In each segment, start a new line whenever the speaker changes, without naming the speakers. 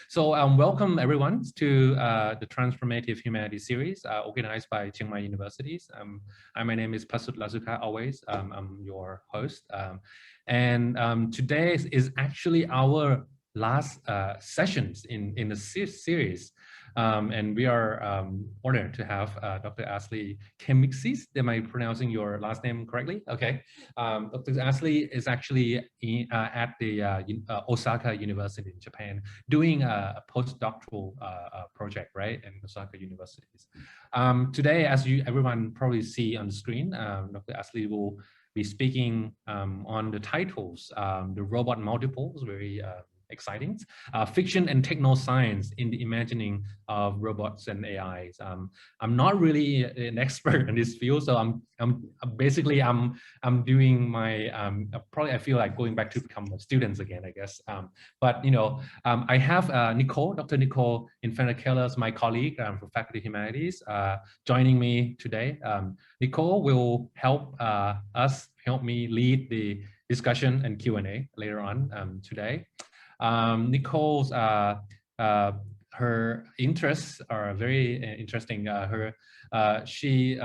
So welcome everyone to the Transformative Humanities series organized by Chiang Universities. My name is Pasut Lasuka, always. I'm your host. Today is actually our last sessions in the series. And we are honored to have Dr. Ashley Kemixis. Am I pronouncing your last name correctly? Okay. Dr. Ashley is actually at the Osaka University in Japan, doing a postdoctoral project, right, in Osaka universities. Today, as everyone probably see on the screen, Dr. Ashley will be speaking on the titles, the robot multiples, very exciting, fiction and technoscience in the imagining of robots and AIs. I'm not really an expert in this field, so I'm doing my probably I feel like going back to become students again, I guess. But I have Dr. Nicole Infanta-Kellers, my colleague from Faculty Humanities, joining me today. Nicole will help me lead the discussion and Q&A later on today. Nicole's her interests are very interesting.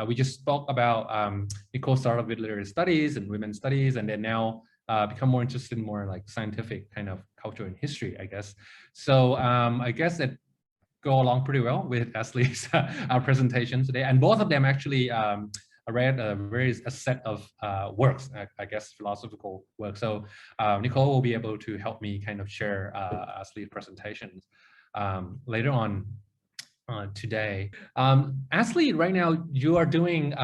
We just spoke about Nicole started with literary studies and women's studies, and then now become more interested in more like scientific kind of culture and history, I guess. So I guess it go along pretty well with Ashley's presentation today, and both of them actually I read a set of works, I guess philosophical works. So Nicole will be able to help me kind of share Ashley's presentations later on today. Ashley, right now you are doing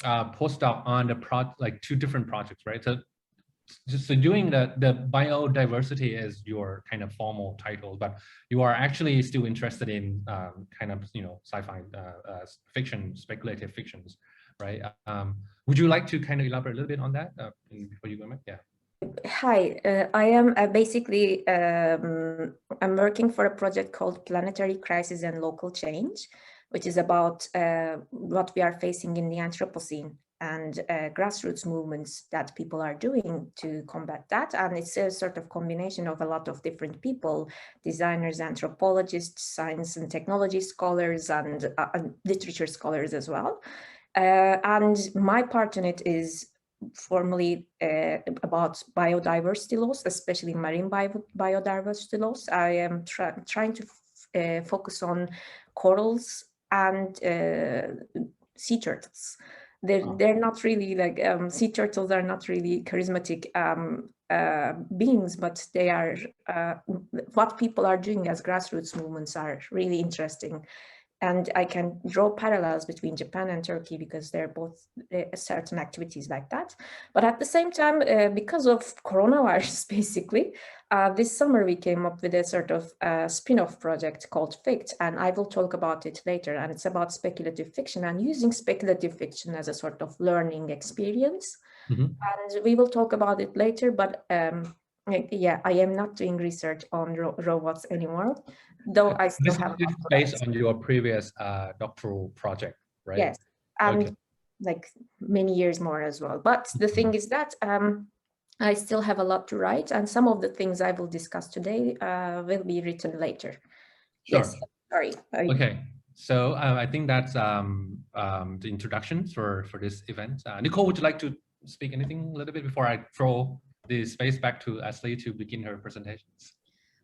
postdoc on the two different projects, right? So doing the biodiversity is your kind of formal title, but you are actually still interested in kind of sci-fi fiction, speculative fictions, right? Would you like to kind of elaborate a little bit on that before you go back? Yeah.
Hi, I am basically I'm working for a project called Planetary Crisis and Local Change, which is about what we are facing in the Anthropocene and grassroots movements that people are doing to combat that. And it's a sort of combination of a lot of different people, designers, anthropologists, science and technology scholars, and literature scholars as well. And my part in it is formally about biodiversity loss, especially marine biodiversity loss. I am trying to focus on corals and sea turtles. They're not really like sea turtles are not really charismatic beings, but they are what people are doing as grassroots movements are really interesting. And I can draw parallels between Japan and Turkey because they're both certain activities like that. But at the same time, because of coronavirus, basically, this summer we came up with a sort of spin-off project called FICT, and I will talk about it later. And it's about speculative fiction and using speculative fiction as a sort of learning experience. Mm-hmm. And we will talk about it later, but yeah, I am not doing research on robots anymore, though I still have.
This is based on your previous doctoral project, right?
Yes, and okay. Like many years more as well. But the thing is that I still have a lot to write, and some of the things I will discuss today will be written later.
Sure.
Yes, sorry.
Okay. So I think that's the introduction for this event. Nicole, would you like to speak anything a little bit before I throw the space back to Ashley to begin her presentations?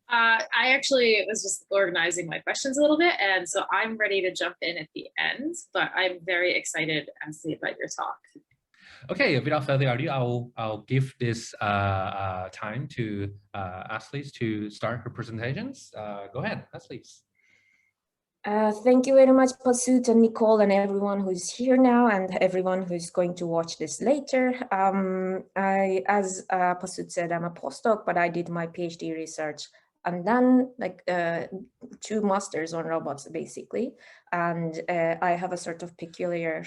I actually was just organizing my questions a little bit, and so I'm ready to jump in at the end, but I'm very excited, Ashley, about your talk.
Okay, without further ado, I'll give this time to Ashley to start her presentations. Go ahead, Ashley.
Thank you very much, Pasut and Nicole, and everyone who's here now, and everyone who's going to watch this later. As Pasut said, I'm a postdoc, but I did my PhD research and then like 2 masters on robots, basically. And I have a sort of peculiar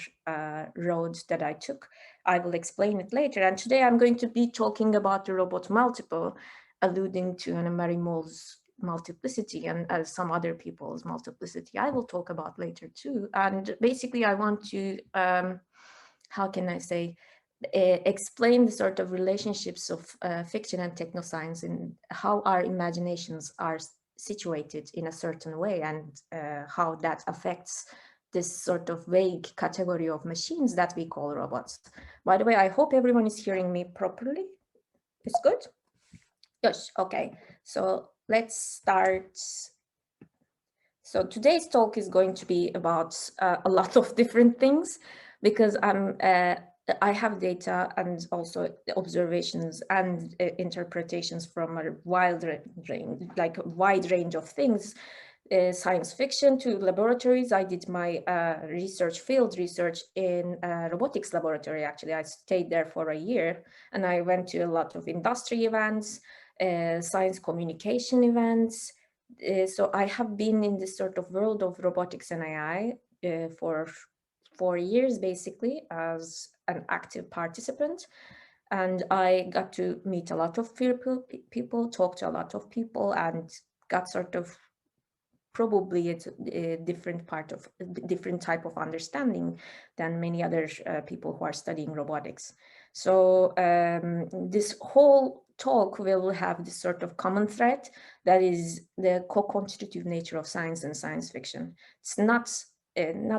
road that I took. I will explain it later. And today I'm going to be talking about the robot multiple, alluding to Anna-Marie Moll's multiplicity and some other people's multiplicity I will talk about later too. And basically I want to, how can I say, explain the sort of relationships of fiction and technoscience and how our imaginations are situated in a certain way, and how that affects this sort of vague category of machines that we call robots. By the way, I hope everyone is hearing me properly. It's good? Yes, okay. So let's start. So today's talk is going to be about a lot of different things, because I have data and also observations and interpretations from a wide range of things, science fiction to laboratories. I did my field research in a robotics laboratory. Actually, I stayed there for a year, and I went to a lot of industry events, science communication events. So I have been in this sort of world of robotics and AI for 4 years, basically, as an active participant. And I got to meet a lot of people, talk to a lot of people, and got sort of probably a different type of understanding than many other people who are studying robotics. So this whole talk will have this sort of common thread, that is the co-constitutive nature of science and science fiction. It's not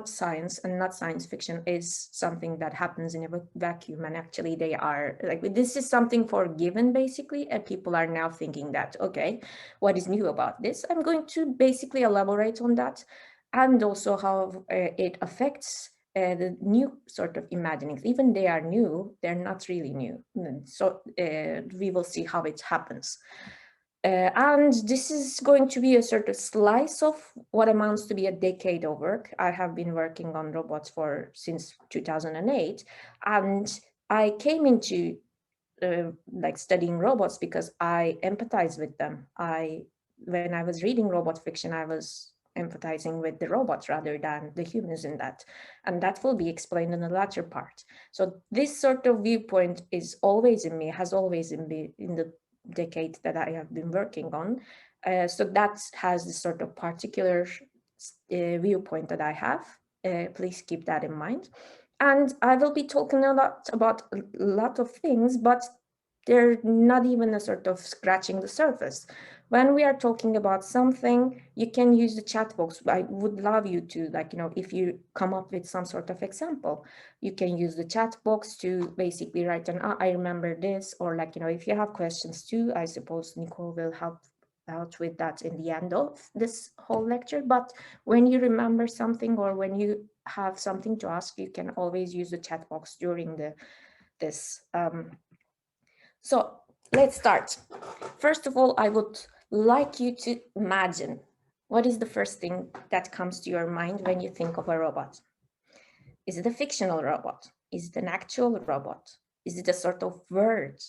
science and not science fiction is something that happens in a vacuum, and actually they are like, this is something for given basically, and people are now thinking that, okay, what is new about this? I'm going to basically elaborate on that, and also how it affects the new sort of imaginings. Even they are new, they're not really new. So we will see how it happens. And this is going to be a sort of slice of what amounts to be a decade of work. I have been working on robots since 2008, and I came into like studying robots because I empathize with them. When I was reading robot fiction, I was empathizing with the robots rather than the humans in that. And that will be explained in the latter part. So this sort of viewpoint is always in me, has always been in the decade that I have been working on. So that has this sort of particular viewpoint that I have. Please keep that in mind. And I will be talking a lot about a lot of things, but they're not even a sort of scratching the surface. When we are talking about something, you can use the chat box. I would love you to, like, if you come up with some sort of example, you can use the chat box to basically write I remember this, or like, if you have questions too, I suppose Nicole will help out with that in the end of this whole lecture. But when you remember something, or when you have something to ask, you can always use the chat box during this. So let's start. First of all, I would like you to imagine, what is the first thing that comes to your mind when you think of a robot? Is it a fictional robot? Is it an actual robot? Is it a sort of word?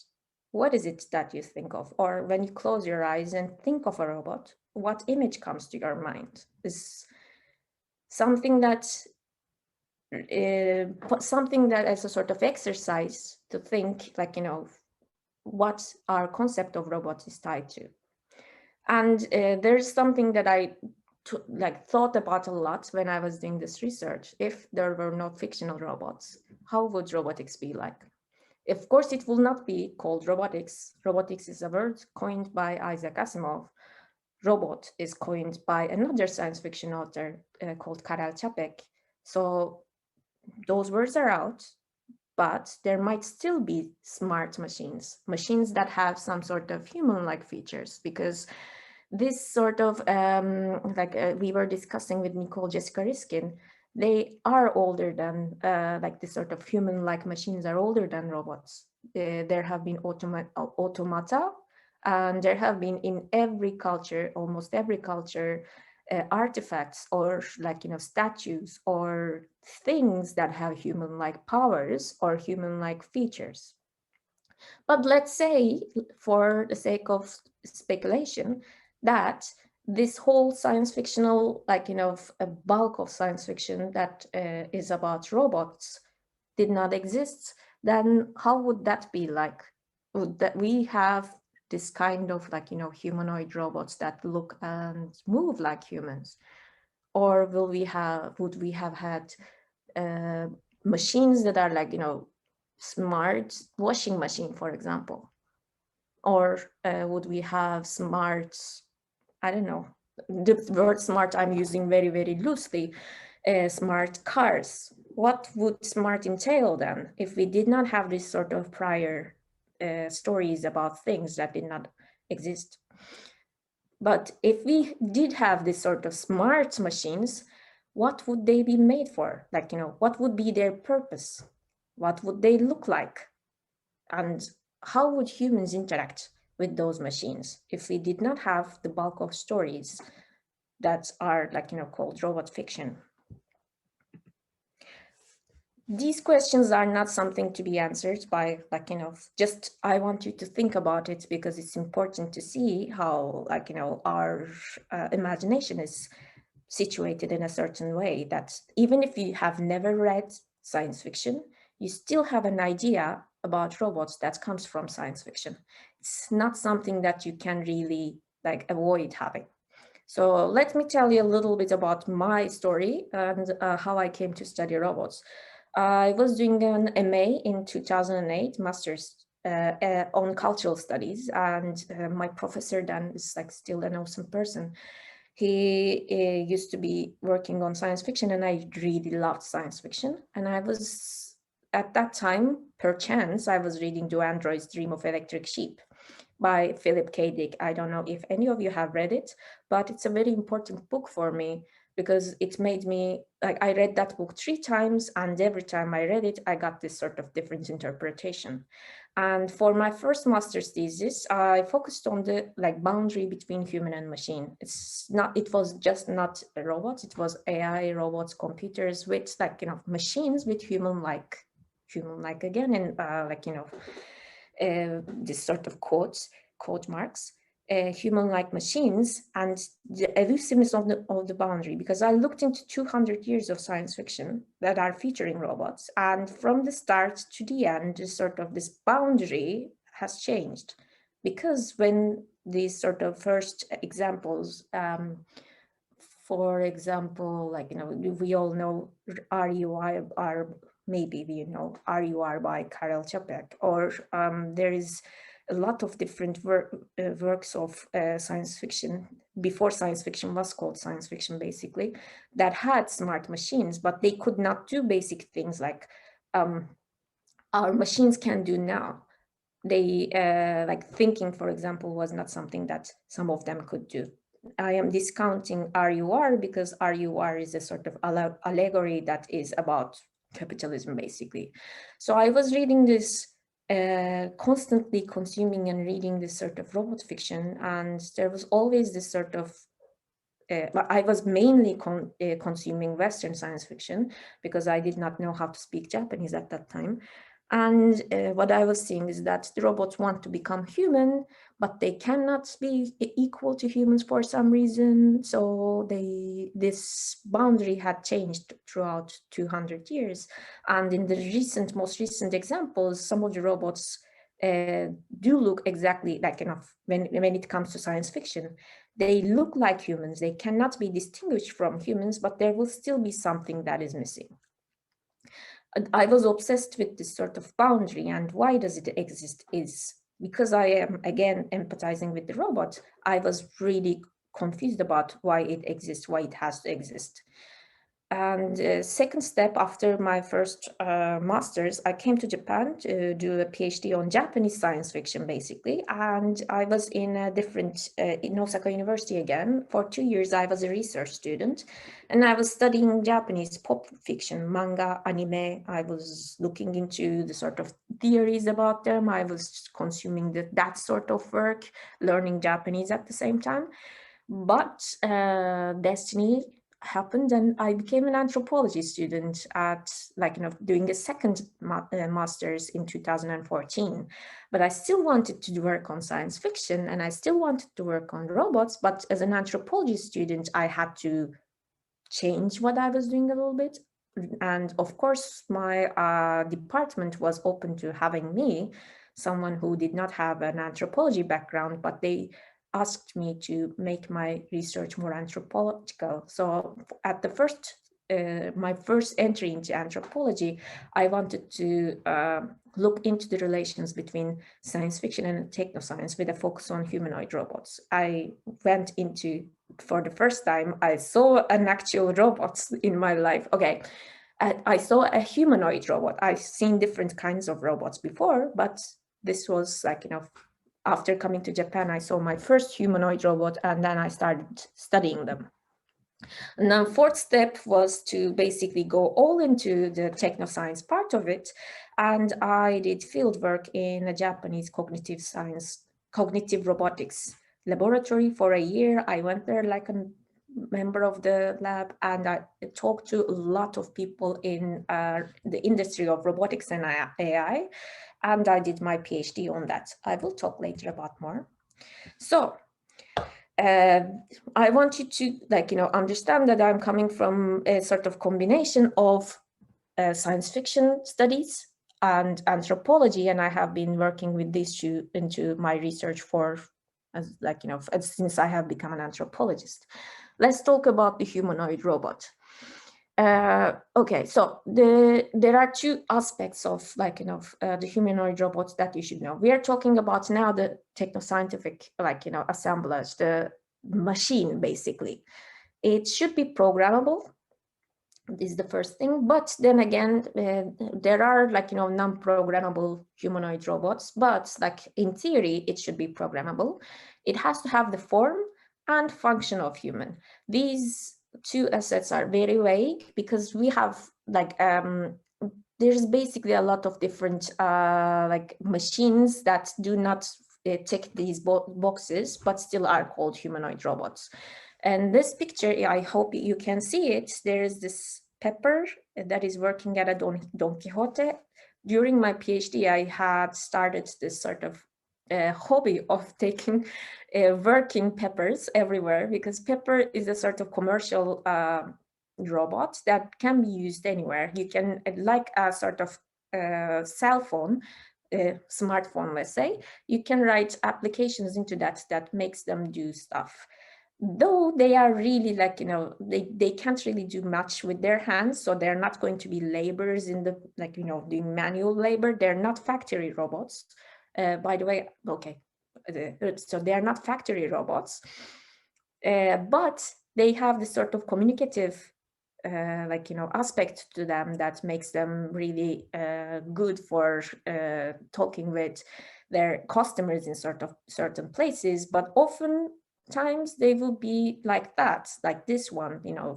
What is it that you think of? Or when you close your eyes and think of a robot, what image comes to your mind? Is something that as a sort of exercise to think, like, what our concept of robots is tied to. And there's something that I thought about a lot when I was doing this research. If there were no fictional robots, how would robotics be like? Of course, it will not be called robotics. Robotics is a word coined by Isaac Asimov. Robot is coined by another science fiction author called Karel Čapek. So those words are out, but there might still be smart machines that have some sort of human-like features, because this sort of, we were discussing with Nicole Jessica Riskin, they are older than, this sort of human-like machines are older than robots. There have been automata, and there have been in every culture, almost every culture, artifacts or statues or things that have human-like powers or human-like features. But let's say, for the sake of speculation, that this whole science fictional, a bulk of science fiction that is about robots did not exist, then how would that be like? Would that we have this kind of humanoid robots that look and move like humans? Or would we have had machines that are smart washing machine, for example? Or would we have smart, I don't know, the word smart I'm using very, very loosely, smart cars. What would smart entail then if we did not have this sort of prior stories about things that did not exist? But if we did have this sort of smart machines, what would they be made for? Like, what would be their purpose? What would they look like? And how would humans interact with those machines if we did not have the bulk of stories that are like, called robot fiction? These questions are not something to be answered by like, just I want you to think about it because it's important to see how like, our imagination is situated in a certain way that even if you have never read science fiction, you still have an idea about robots that comes from science fiction. It's not something that you can really like avoid having. So let me tell you a little bit about my story and how I came to study robots. I was doing an MA in 2008, master's on cultural studies, and my professor then is like still an awesome person. He used to be working on science fiction, and I really loved science fiction. And I was, at that time, per chance, I was reading Do Androids Dream of Electric Sheep by Philip K. Dick. I don't know if any of you have read it, but it's a very important book for me because it made me, like, I read that book 3 times, and every time I read it, I got this sort of different interpretation. And for my first master's thesis, I focused on the like boundary between human and machine. It was just not robots, it was AI, robots, computers with like, machines with human-like again, and this sort of quote marks, human-like machines, and the elusiveness of the boundary, because I looked into 200 years of science fiction that are featuring robots, and from the start to the end, this boundary has changed. Because when these sort of first examples, for example, like, we all know RUR, maybe we know RUR by Karel Čapek, or there is a lot of different works of science fiction, before science fiction was called science fiction, basically, that had smart machines, but they could not do basic things like our machines can do now. They, like thinking, for example, was not something that some of them could do. I am discounting RUR because RUR is a sort of allegory that is about capitalism, basically. So I was reading this, constantly consuming and reading this sort of robot fiction, and there was always this sort of, I was mainly consuming Western science fiction because I did not know how to speak Japanese at that time. And what I was seeing is that the robots want to become human, but they cannot be equal to humans for some reason. So this boundary had changed throughout 200 years. And in the most recent examples, some of the robots do look exactly like, when it comes to science fiction, they look like humans. They cannot be distinguished from humans, but there will still be something that is missing. I was obsessed with this sort of boundary, and why does it exist is because I am, again, empathizing with the robot. I was really confused about why it exists, why it has to exist. And second step, after my first master's, I came to Japan to do a PhD on Japanese science fiction, basically. And I was in a different, in Osaka University again. For 2 years, I was a research student. And I was studying Japanese pop fiction, manga, anime. I was looking into the sort of theories about them. I was consuming that sort of work, learning Japanese at the same time. But destiny happened, and I became an anthropology student at, doing a second master's in 2014. But I still wanted to work on science fiction, and I still wanted to work on robots. But as an anthropology student, I had to change what I was doing a little bit. And of course, my department was open to having me, someone who did not have an anthropology background, but they asked me to make my research more anthropological. So at the first my first entry into anthropology, I wanted to look into the relations between science fiction and technoscience with a focus on humanoid robots. I went into, for the first time, I saw an actual robot in my life. Okay, I saw a humanoid robot. I've seen different kinds of robots before, but this was like, you know, after coming to Japan, I saw my first humanoid robot, and then I started studying them. And then fourth step was to basically go all into the technoscience part of it. And I did field work in a Japanese cognitive robotics laboratory for a year. I went there like a member of the lab, and I talked to a lot of people in the industry of robotics and AI. And I did my PhD on that. I will talk later about more. So I want you to, like, you know, understand that I'm coming from a sort of combination of science fiction studies and anthropology, and I have been working with these two into my research for, like, you know, since I have become an anthropologist. Let's talk about the humanoid robot. Okay, so there are two aspects of, like, you know, the humanoid robots that you should know. We are talking about now the technoscientific, like, you know, assemblage, the machine, basically. It should be programmable. This is the first thing, but then again, there are, like, you know, non-programmable humanoid robots, but like in theory, it should be programmable. It has to have the form and function of human. These two assets are very vague because we have, like, there's basically a lot of different like machines that do not tick these boxes, but still are called humanoid robots. And this picture, I hope you can see it. There is this pepper that is working at a Don Quixote. During my PhD, I had started this sort of hobby of taking working peppers everywhere, because pepper is a sort of commercial robot that can be used anywhere. You can, like a sort of cell phone, smartphone, let's say, you can write applications into that makes them do stuff. Though they are really, like, you know, they can't really do much with their hands, so they're not going to be laborers in the, like, you know, doing manual labor. They're not factory robots, by the way. Okay, so they are not factory robots, but they have this sort of communicative like, you know, aspect to them that makes them really good for talking with their customers in sort of certain places. But often times they will be like that, like this one, you know,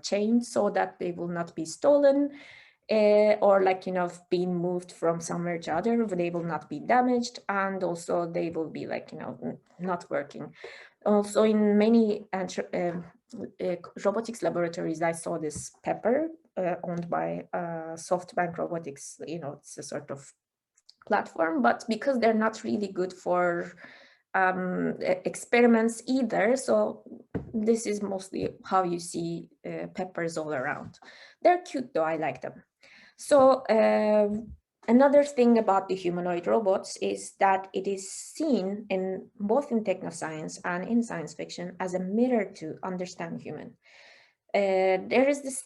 chained so that they will not be stolen, or, like, you know, being moved from somewhere to other. They will not be damaged, and also they will be, like, you know, not working. Also, in many robotics laboratories, I saw this pepper owned by SoftBank Robotics. You know, it's a sort of platform, but because they're not really good for experiments either, so this is mostly how you see peppers all around. They're cute though, I like them. So another thing about the humanoid robots is that it is seen in both in technoscience and in science fiction as a mirror to understand human. There is this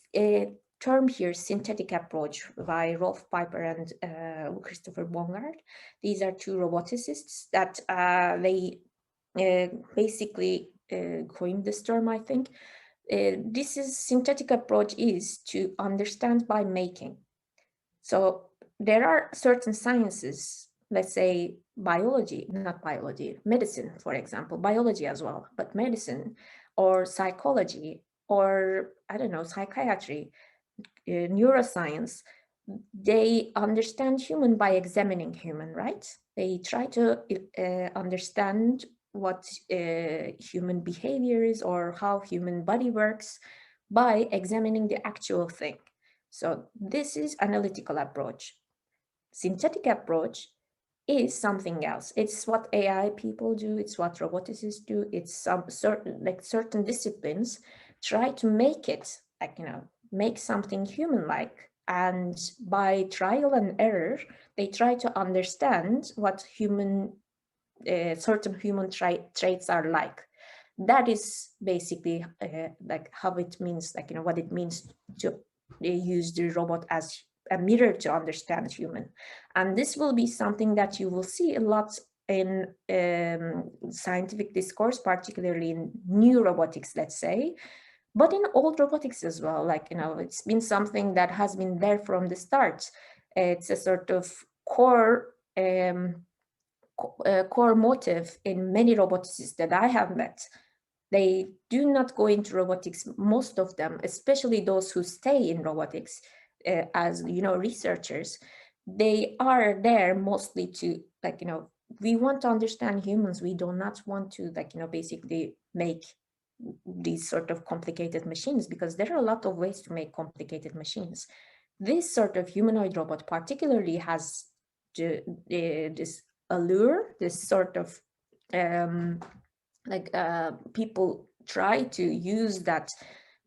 term here, synthetic approach, by Rolf Piper and Christopher Bongard. These are two roboticists that they basically coined this term, I think. This is synthetic approach is to understand by making. So there are certain sciences, let's say biology, not biology, medicine, for example, biology as well, but medicine or psychology or, I don't know, psychiatry, neuroscience, they understand human by examining human, right? They try to understand what human behavior is or how human body works by examining the actual thing. So this is analytical approach. Synthetic approach is something else. It's what AI people do. It's what roboticists do. It's some certain disciplines try to make it, like, you know, make something human-like. And by trial and error, they try to understand what certain human traits are like. That is basically like how it means, like, what it means to use the robot as a mirror to understand human. And this will be something that you will see a lot in scientific discourse, particularly in new robotics, let's say, but in old robotics as well. Like, it's been something that has been there from the start. It's a sort of core core motive in many roboticists that I have met. They do not go into robotics, most of them, especially those who stay in robotics as, researchers. They are there mostly to, like, we want to understand humans. We do not want to, like, basically make these sort of complicated machines, because there are a lot of ways to make complicated machines. This sort of humanoid robot particularly has this allure, this sort of people try to use that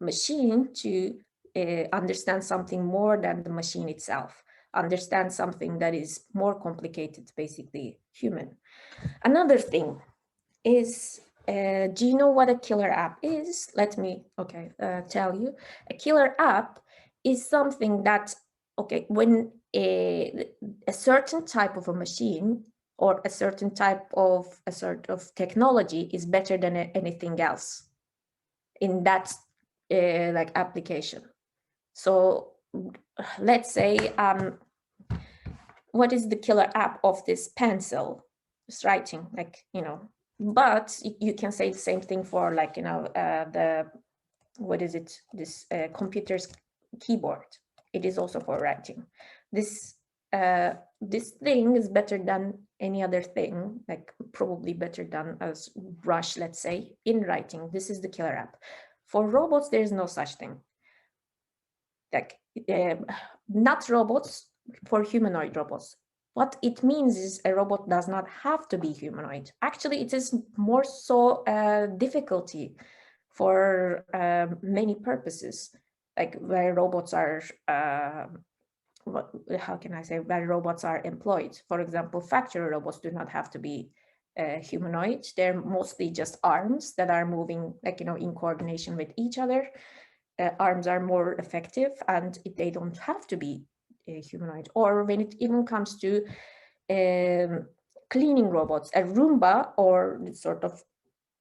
machine to understand something more than the machine itself, understand something that is more complicated, basically human. Another thing is, do you know what a killer app is? Let me, tell you. A killer app is something that, when a certain type of a machine or a certain type of a sort of technology is better than anything else in that like application. So let's say, what is the killer app of this pencil? It's writing, like, but you can say the same thing for, like, what is it? This computer's keyboard. It is also for writing. This thing is better than any other thing, like probably better than a brush, let's say, in writing. This is the killer app. For robots, there is no such thing. Like, not robots, for humanoid robots. What it means is a robot does not have to be humanoid. Actually, it is more so a difficulty for many purposes, like where robots are, how can I say, where robots are employed. For example, factory robots do not have to be humanoid. They're mostly just arms that are moving, like, in coordination with each other. Arms are more effective and they don't have to be humanoid. Or when it even comes to cleaning robots, a Roomba, or the sort of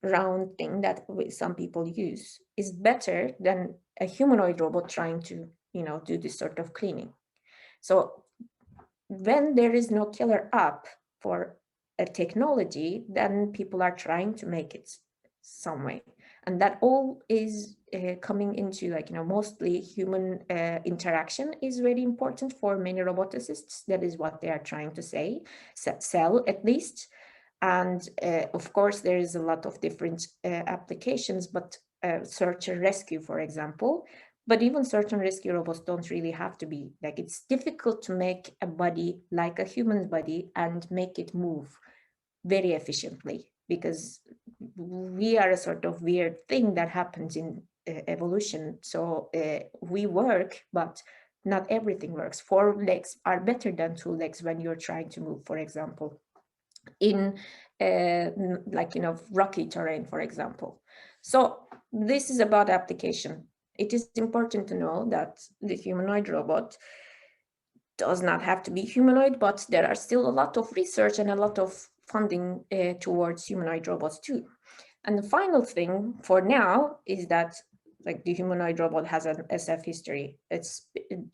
round thing that some people use, is better than a humanoid robot trying to, do this sort of cleaning. So when there is no killer app for a technology, then people are trying to make it some way. And that all is coming into, like, mostly human interaction is very important for many roboticists. That is what they are trying to say, sell at least. And of course, there is a lot of different applications, but search and rescue, for example. But even search and rescue robots don't really have to be, like, it's difficult to make a body like a human body and make it move very efficiently, because we are a sort of weird thing that happens in evolution. So we work, but not everything works. 4 legs are better than 2 legs when you're trying to move, for example, in like, rocky terrain, for example. So this is about application. It is important to know that the humanoid robot does not have to be humanoid, but there are still a lot of research and a lot of funding towards humanoid robots too. And the final thing for now is that, like, the humanoid robot has an SF history. It's,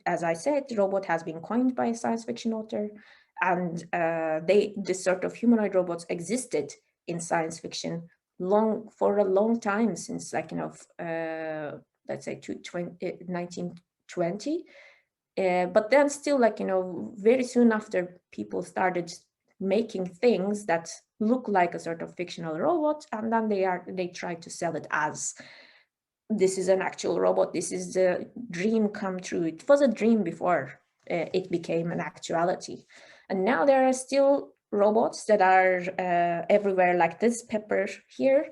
as I said, the robot has been coined by a science fiction author, and this sort of humanoid robots existed in science fiction for a long time, since, like, let's say 1920. But then still, like, very soon after, people started making things that look like a sort of fictional robot, and then they try to sell it as, this is an actual robot, this is a dream come true. It was a dream before it became an actuality. And now there are still robots that are everywhere, like this pepper here.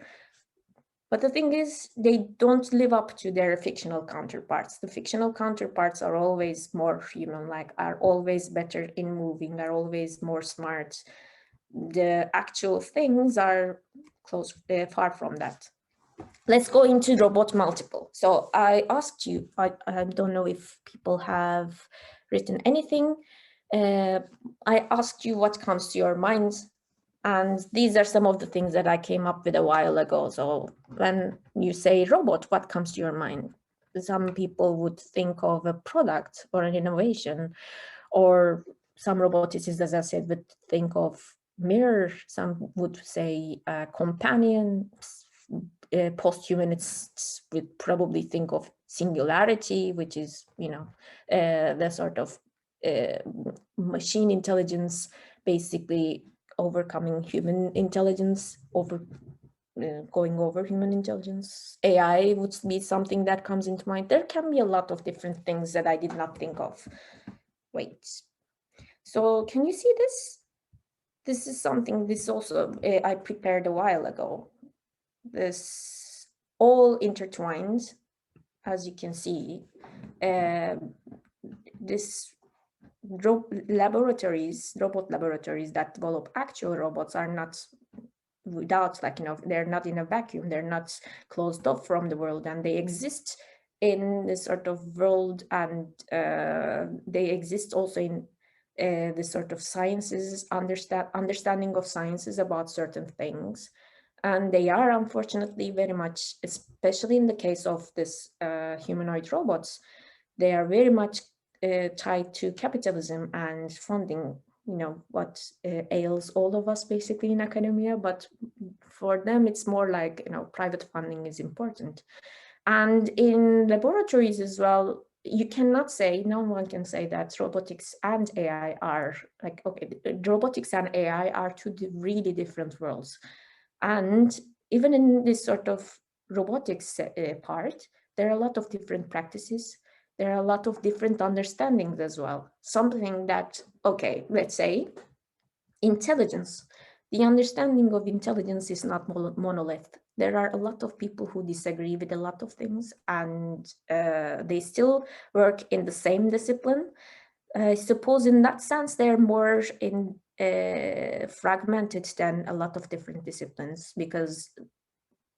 But the thing is, they don't live up to their fictional counterparts. The fictional counterparts are always more human-like, are always better in moving, are always more smart. The actual things are far from that. let's go into robot multiple. So I asked you, I don't know if people have written anything. I asked you what comes to your mind, and these are some of the things that I came up with a while ago. So when you say robot, what comes to your mind? Some people would think of a product or an innovation, or some roboticists, as I said, would think of mirror. Some would say companion. Posthumanists would probably think of singularity, which is, you know, the sort of machine intelligence, basically overcoming human intelligence, going over human intelligence. AI would be something that comes into mind. There can be a lot of different things that I did not think of. Wait, so can you see this? This is something, this also I prepared a while ago. This all intertwined, as you can see. This robot laboratories that develop actual robots are not without, like, you know, they're not in a vacuum, they're not closed off from the world, and they exist in this sort of world, and they exist also in the sort of sciences, understanding of sciences about certain things. And they are unfortunately very much, especially in the case of this humanoid robots, they are very much tied to capitalism and funding, you know, what ails all of us basically in academia, but for them it's more like, you know, private funding is important. And in laboratories as well, you cannot say, no one can say that robotics and AI are like, okay, robotics and AI are two really different worlds. And even in this sort of robotics part, there are a lot of different practices. There are a lot of different understandings as well. Something that, okay, let's say intelligence. The understanding of intelligence is not monolith. There are a lot of people who disagree with a lot of things, and they still work in the same discipline. I suppose in that sense, they're more in fragmented than a lot of different disciplines, because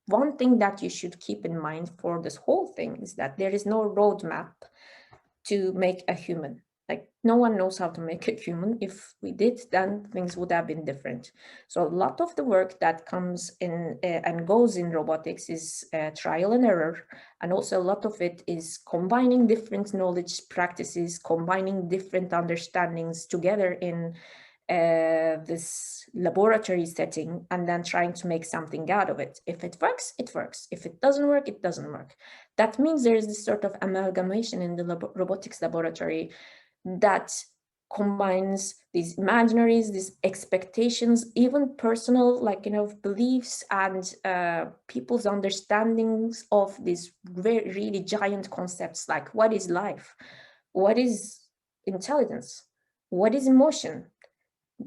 one thing that you should keep in mind for this whole thing is that there is no roadmap to make a human. Like, no one knows how to make a human. If we did, then things would have been different. So a lot of the work that comes in and goes in robotics is trial and error. And also a lot of it is combining different knowledge practices, combining different understandings together in this laboratory setting, and then trying to make something out of it. If it works, it works. If it doesn't work, it doesn't work. That means there is this sort of amalgamation in the robotics laboratory that combines these imaginaries, these expectations, even personal, like, you know, beliefs and people's understandings of these very, really giant concepts, like what is life? What is intelligence? What is emotion?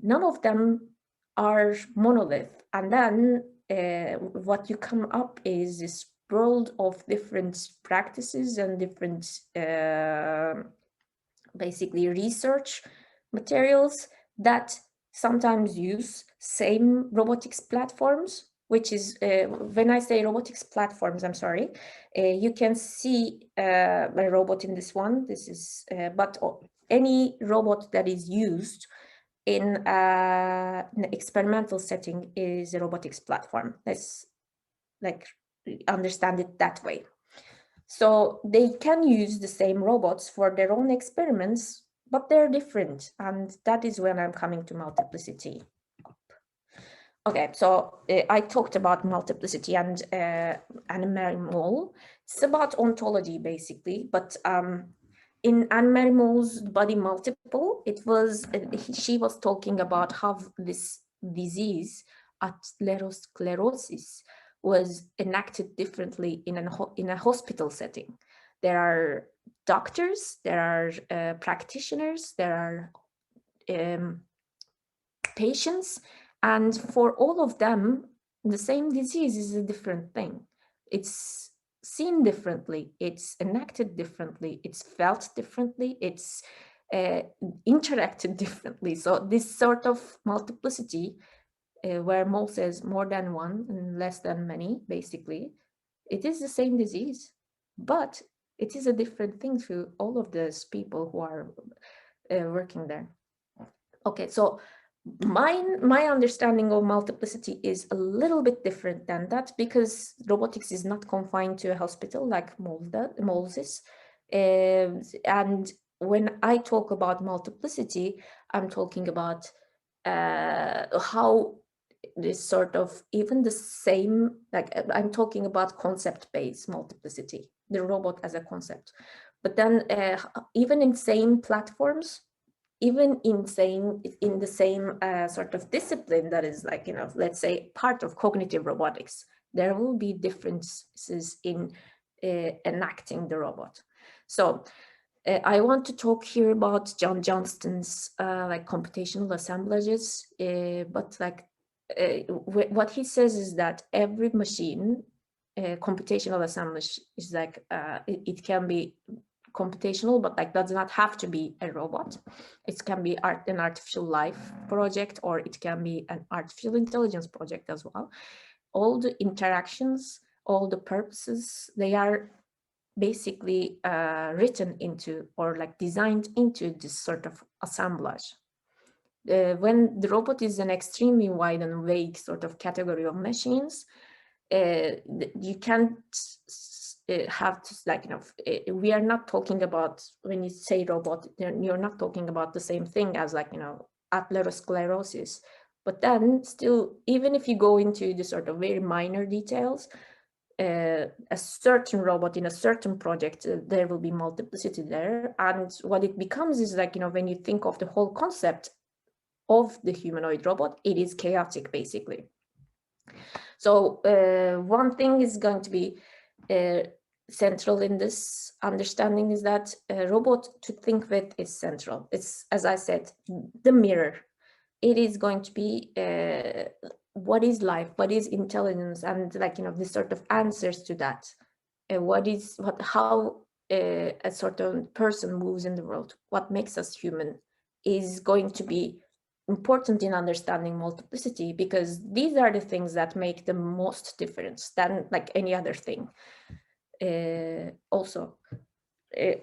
None of them are monolith. And then what you come up is this world of different practices and different basically research materials that sometimes use same robotics platforms, which is, when I say robotics platforms, I'm sorry, you can see a robot in this one. This is, but any robot that is used in an experimental setting is a robotics platform. Let's like understand it that way. So they can use the same robots for their own experiments, but they're different. And that is when I'm coming to multiplicity. Okay, so I talked about multiplicity and Anne-Marie Moll. It's about ontology, basically, but in Anne-Marie Moll's Body Multiple, it was she was talking about how this disease, atherosclerosis, was enacted differently in a hospital setting. There are doctors, there are practitioners, there are patients, and for all of them, the same disease is a different thing. It's seen differently, it's enacted differently, it's felt differently, it's interacted differently. So this sort of multiplicity, where Moll says more than one and less than many, basically, It is the same disease, but it is a different thing to all of those people who are working there. Okay, so my understanding of multiplicity is a little bit different than that, because robotics is not confined to a hospital like Moses. And when I talk about multiplicity, I'm talking about how this sort of even the same, like I'm talking about concept-based multiplicity, the robot as a concept. But then even in same platforms, even in the same sort of discipline that is like, let's say part of cognitive robotics, there will be differences in enacting the robot. So I want to talk here about John Johnston's like computational assemblages, but like what he says is that every machine computational assemblage is like it can be computational, but like does not have to be a robot. It can be an artificial life project, or it can be an artificial intelligence project as well. All the interactions, all the purposes, they are basically written into or like designed into this sort of assemblage. When the robot is an extremely wide and vague sort of category of machines, you can't have to, like, we are not talking about, when you say robot, you're not talking about the same thing as like, atherosclerosis. But then still, even if you go into the sort of very minor details, a certain robot in a certain project, there will be multiplicity there. And what it becomes is like, when you think of the whole concept of the humanoid robot, it is chaotic, basically. So one thing is going to be central in this understanding is that a robot to think with is central. It's, as I said, the mirror. It is going to be what is life, what is intelligence, and like, the sort of answers to that. How a certain person moves in the world, what makes us human, is going to be important in understanding multiplicity, because these are the things that make the most difference than like any other thing. Also,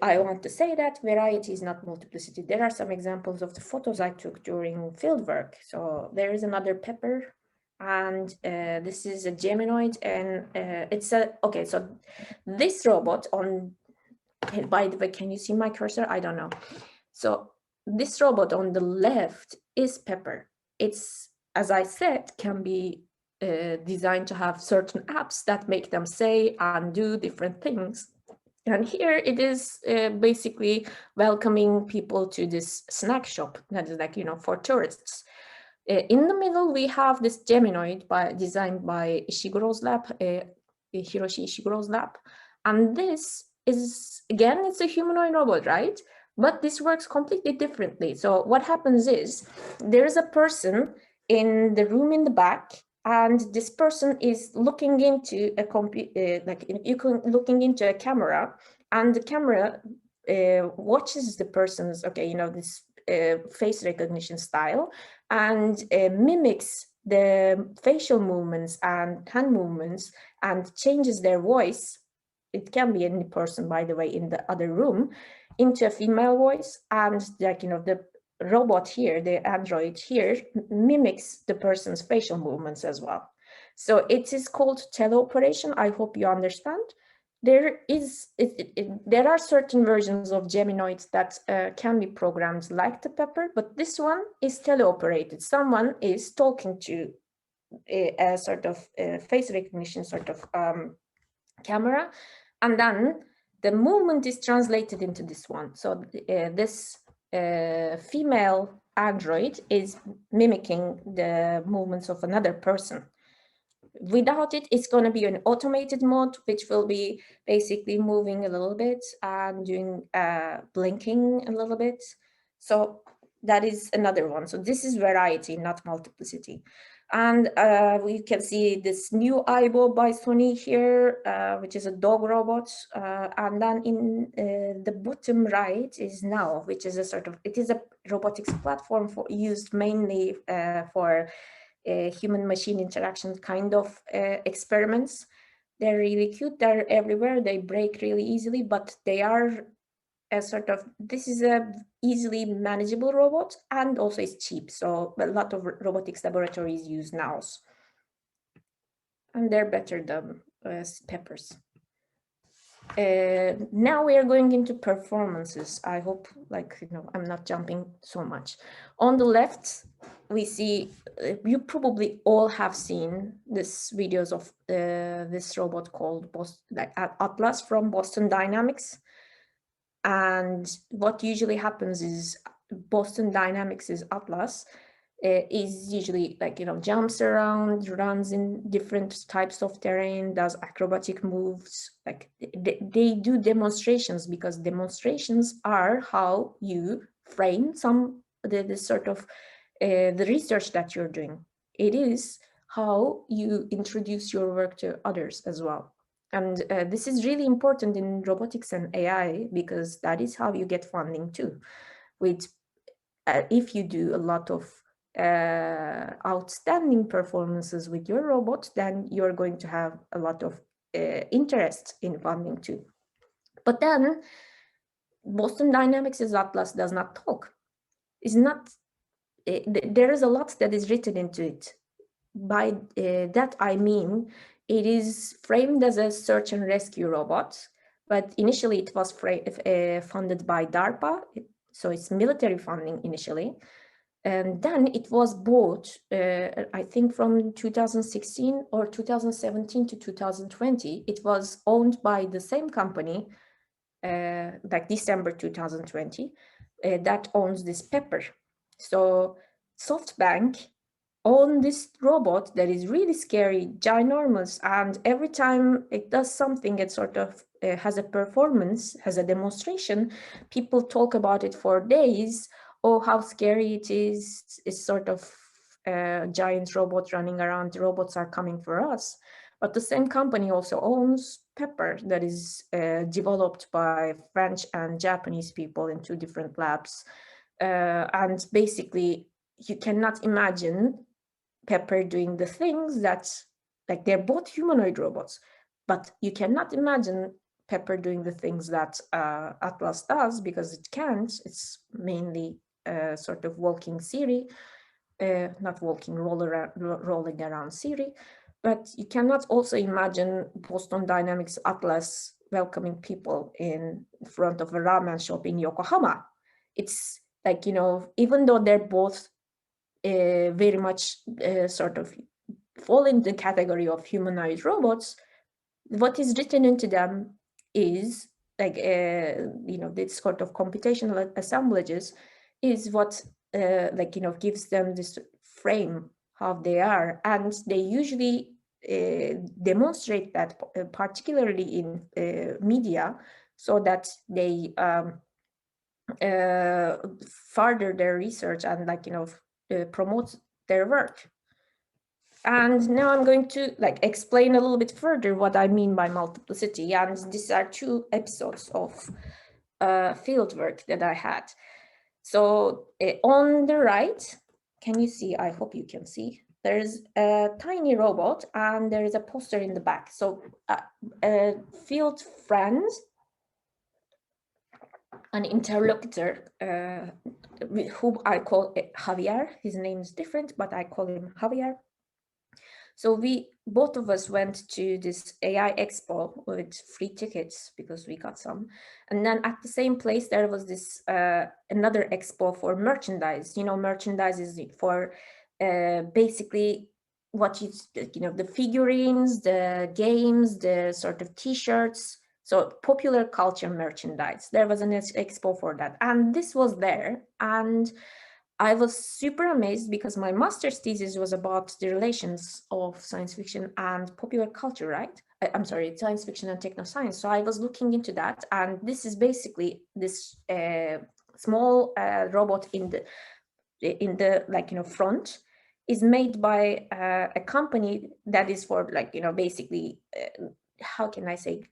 I want to say that variety is not multiplicity. There are some examples of the photos I took during fieldwork. So there is another pepper, and this is a Geminoid, and it's a, okay, so this robot on, by the way, can you see my cursor? I don't know. So this robot on the left is pepper. It's, as I said, can be designed to have certain apps that make them say and do different things. And here it is basically welcoming people to this snack shop that is like, for tourists. In the middle, we have this Geminoid designed by Ishiguro's lab, Hiroshi Ishiguro's lab. And this is, again, it's a humanoid robot, right? But this works completely differently. So what happens is there's a person in the room in the back, and this person is looking into a looking into a camera, and the camera watches the person's, this face recognition style, and mimics the facial movements and hand movements and changes their voice. It can be any person, by the way, in the other room, into a female voice, and like, the robot here, the android here, mimics the person's facial movements as well. So it is called teleoperation. I hope you understand. There are certain versions of Geminoids that can be programmed like the pepper, but this one is teleoperated. Someone is talking to a sort of face recognition sort of camera, and then the movement is translated into this one. So this female android is mimicking the movements of another person. Without it, it's going to be an automated mode, which will be basically moving a little bit and doing blinking a little bit. So that is another one. So this is variety, not multiplicity. And we can see this new Aibo by Sony here, which is a dog robot. And then in the bottom right is Now, which is a sort of, it is a robotics platform used mainly for human-machine interaction kind of experiments. They're really cute. They're everywhere. They break really easily, but they are a sort of, this is a easily manageable robot, and also it's cheap. So a lot of robotics laboratories use nows, and they're better than peppers. Now we are going into performances. I hope, like, you know, I'm not jumping so much. On the left, we see, you probably all have seen this videos of this robot called Atlas from Boston Dynamics. And what usually happens is Boston Dynamics is Atlas is usually, like, you know, jumps around, runs in different types of terrain, does acrobatic moves. Like they do demonstrations, because demonstrations are how you frame the sort of the research that you're doing. It is how you introduce your work to others as well. And this is really important in robotics and AI, because that is how you get funding too. With if you do a lot of outstanding performances with your robot, then you're going to have a lot of interest in funding too. But then Boston Dynamics' Atlas does not talk. It's not. There is a lot that is written into it. By that I mean, it is framed as a search and rescue robot, but initially it was funded by DARPA, so it's military funding initially. And then it was bought, I think from 2016 or 2017 to 2020, it was owned by the same company, like December 2020, that owns this Pepper. So SoftBank own this robot that is really scary, ginormous, and every time it does something, it sort of has a performance, has a demonstration, people talk about it for days. Oh, how scary it is. It's sort of a giant robot running around. The robots are coming for us. But the same company also owns Pepper, that is developed by French and Japanese people in 2 different labs. And basically, you cannot imagine Pepper doing the things that, like, they're both humanoid robots, but you cannot imagine Pepper doing the things that Atlas does, because it can't. It's mainly sort of walking Siri, not walking, rolling around Siri. But you cannot also imagine Boston Dynamics Atlas welcoming people in front of a ramen shop in Yokohama. It's like, you know, even though they're both very much sort of fall in the category of humanoid robots, what is written into them is like, you know, this sort of computational assemblages is what, like, you know, gives them this frame how they are. And they usually demonstrate that, particularly in media, so that they further their research and, like, you know, promote their work. And now I'm going to, like, explain a little bit further what I mean by multiplicity. And these are 2 episodes of field work that I had. So on the right, can you see? I hope you can see. There's a tiny robot and there is a poster in the back. So field friends, an interlocutor whom I call Javier. His name is different, but I call him Javier. So both of us went to this AI expo with free tickets because we got some. And then at the same place, there was this another expo for merchandise. You know, merchandise is for basically what you know, the figurines, the games, the sort of t-shirts. So popular culture merchandise. There was an expo for that. And this was there. And I was super amazed because my master's thesis was about the relations of science fiction and popular culture, right? I'm sorry, science fiction and technoscience. So I was looking into that, and this is basically this small robot in the like, you know, front is made by a company that is for, like, you know, basically how can I say,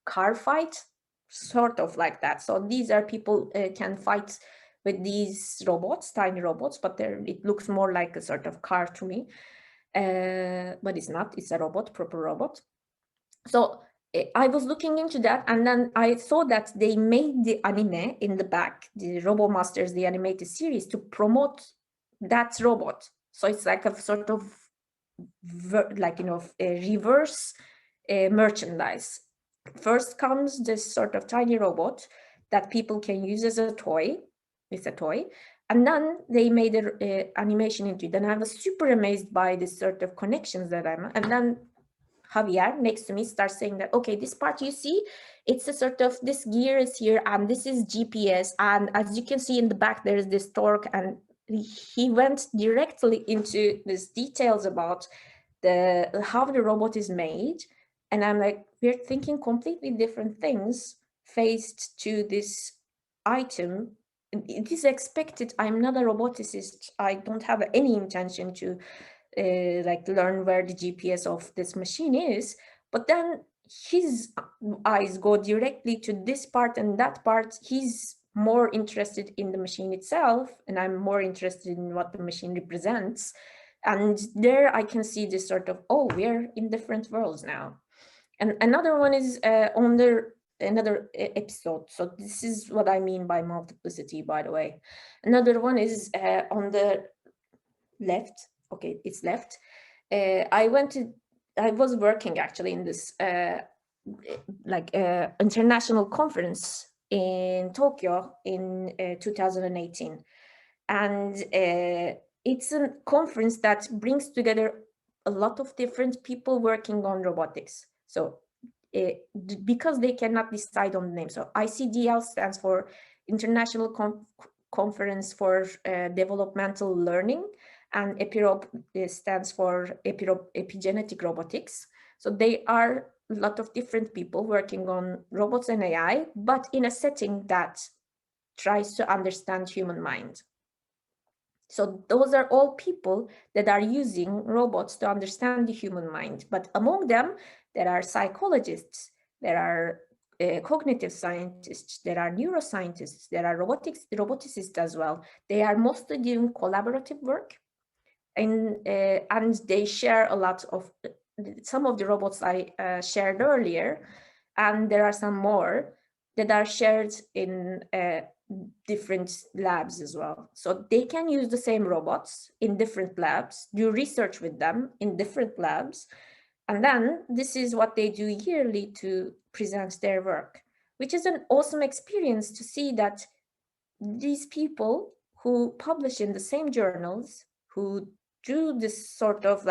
car fight, sort of like that. So these are people can fight with these robots, tiny robots, but it looks more like a sort of car to me. But it's not, it's a robot, proper robot. So I was looking into that, and then I saw that they made the anime in the back, the Robo Masters, the animated series, to promote that robot. So it's like a sort of a reverse merchandise. First comes this sort of tiny robot that people can use as a toy. It's a toy. And then they made an animation into it. And I was super amazed by this sort of connections that I'm, and then Javier next to me starts saying that, okay, this part you see, it's a sort of, this gear is here and this is GPS. And as you can see in the back, there is this torque, and he went directly into these details about how the robot is made. And I'm like, we're thinking completely different things faced to this item. It is expected. I'm not a roboticist. I don't have any intention to like learn where the GPS of this machine is. But then his eyes go directly to this part and that part. He's more interested in the machine itself, and I'm more interested in what the machine represents. And there I can see this sort of, oh, we're in different worlds now. And another one is on the another episode. So this is what I mean by multiplicity, by the way. Another one is on the left. Okay, it's left. I was working actually in this international conference in Tokyo in 2018. And it's a conference that brings together a lot of different people working on robotics. So because they cannot decide on the name. So ICDL stands for International Conference for Developmental Learning, and EPIROB stands for Epigenetic Robotics. So they are a lot of different people working on robots and AI, but in a setting that tries to understand human mind. So those are all people that are using robots to understand the human mind. But among them, there are psychologists, there are cognitive scientists, there are neuroscientists, there are roboticists as well. They are mostly doing collaborative work, and they share a lot of, some of the robots I shared earlier, and there are some more that are shared in different labs as well. So they can use the same robots in different labs, do research with them in different labs, and then this is what they do yearly to present their work, which is an awesome experience to see that these people who publish in the same journals, who do this sort of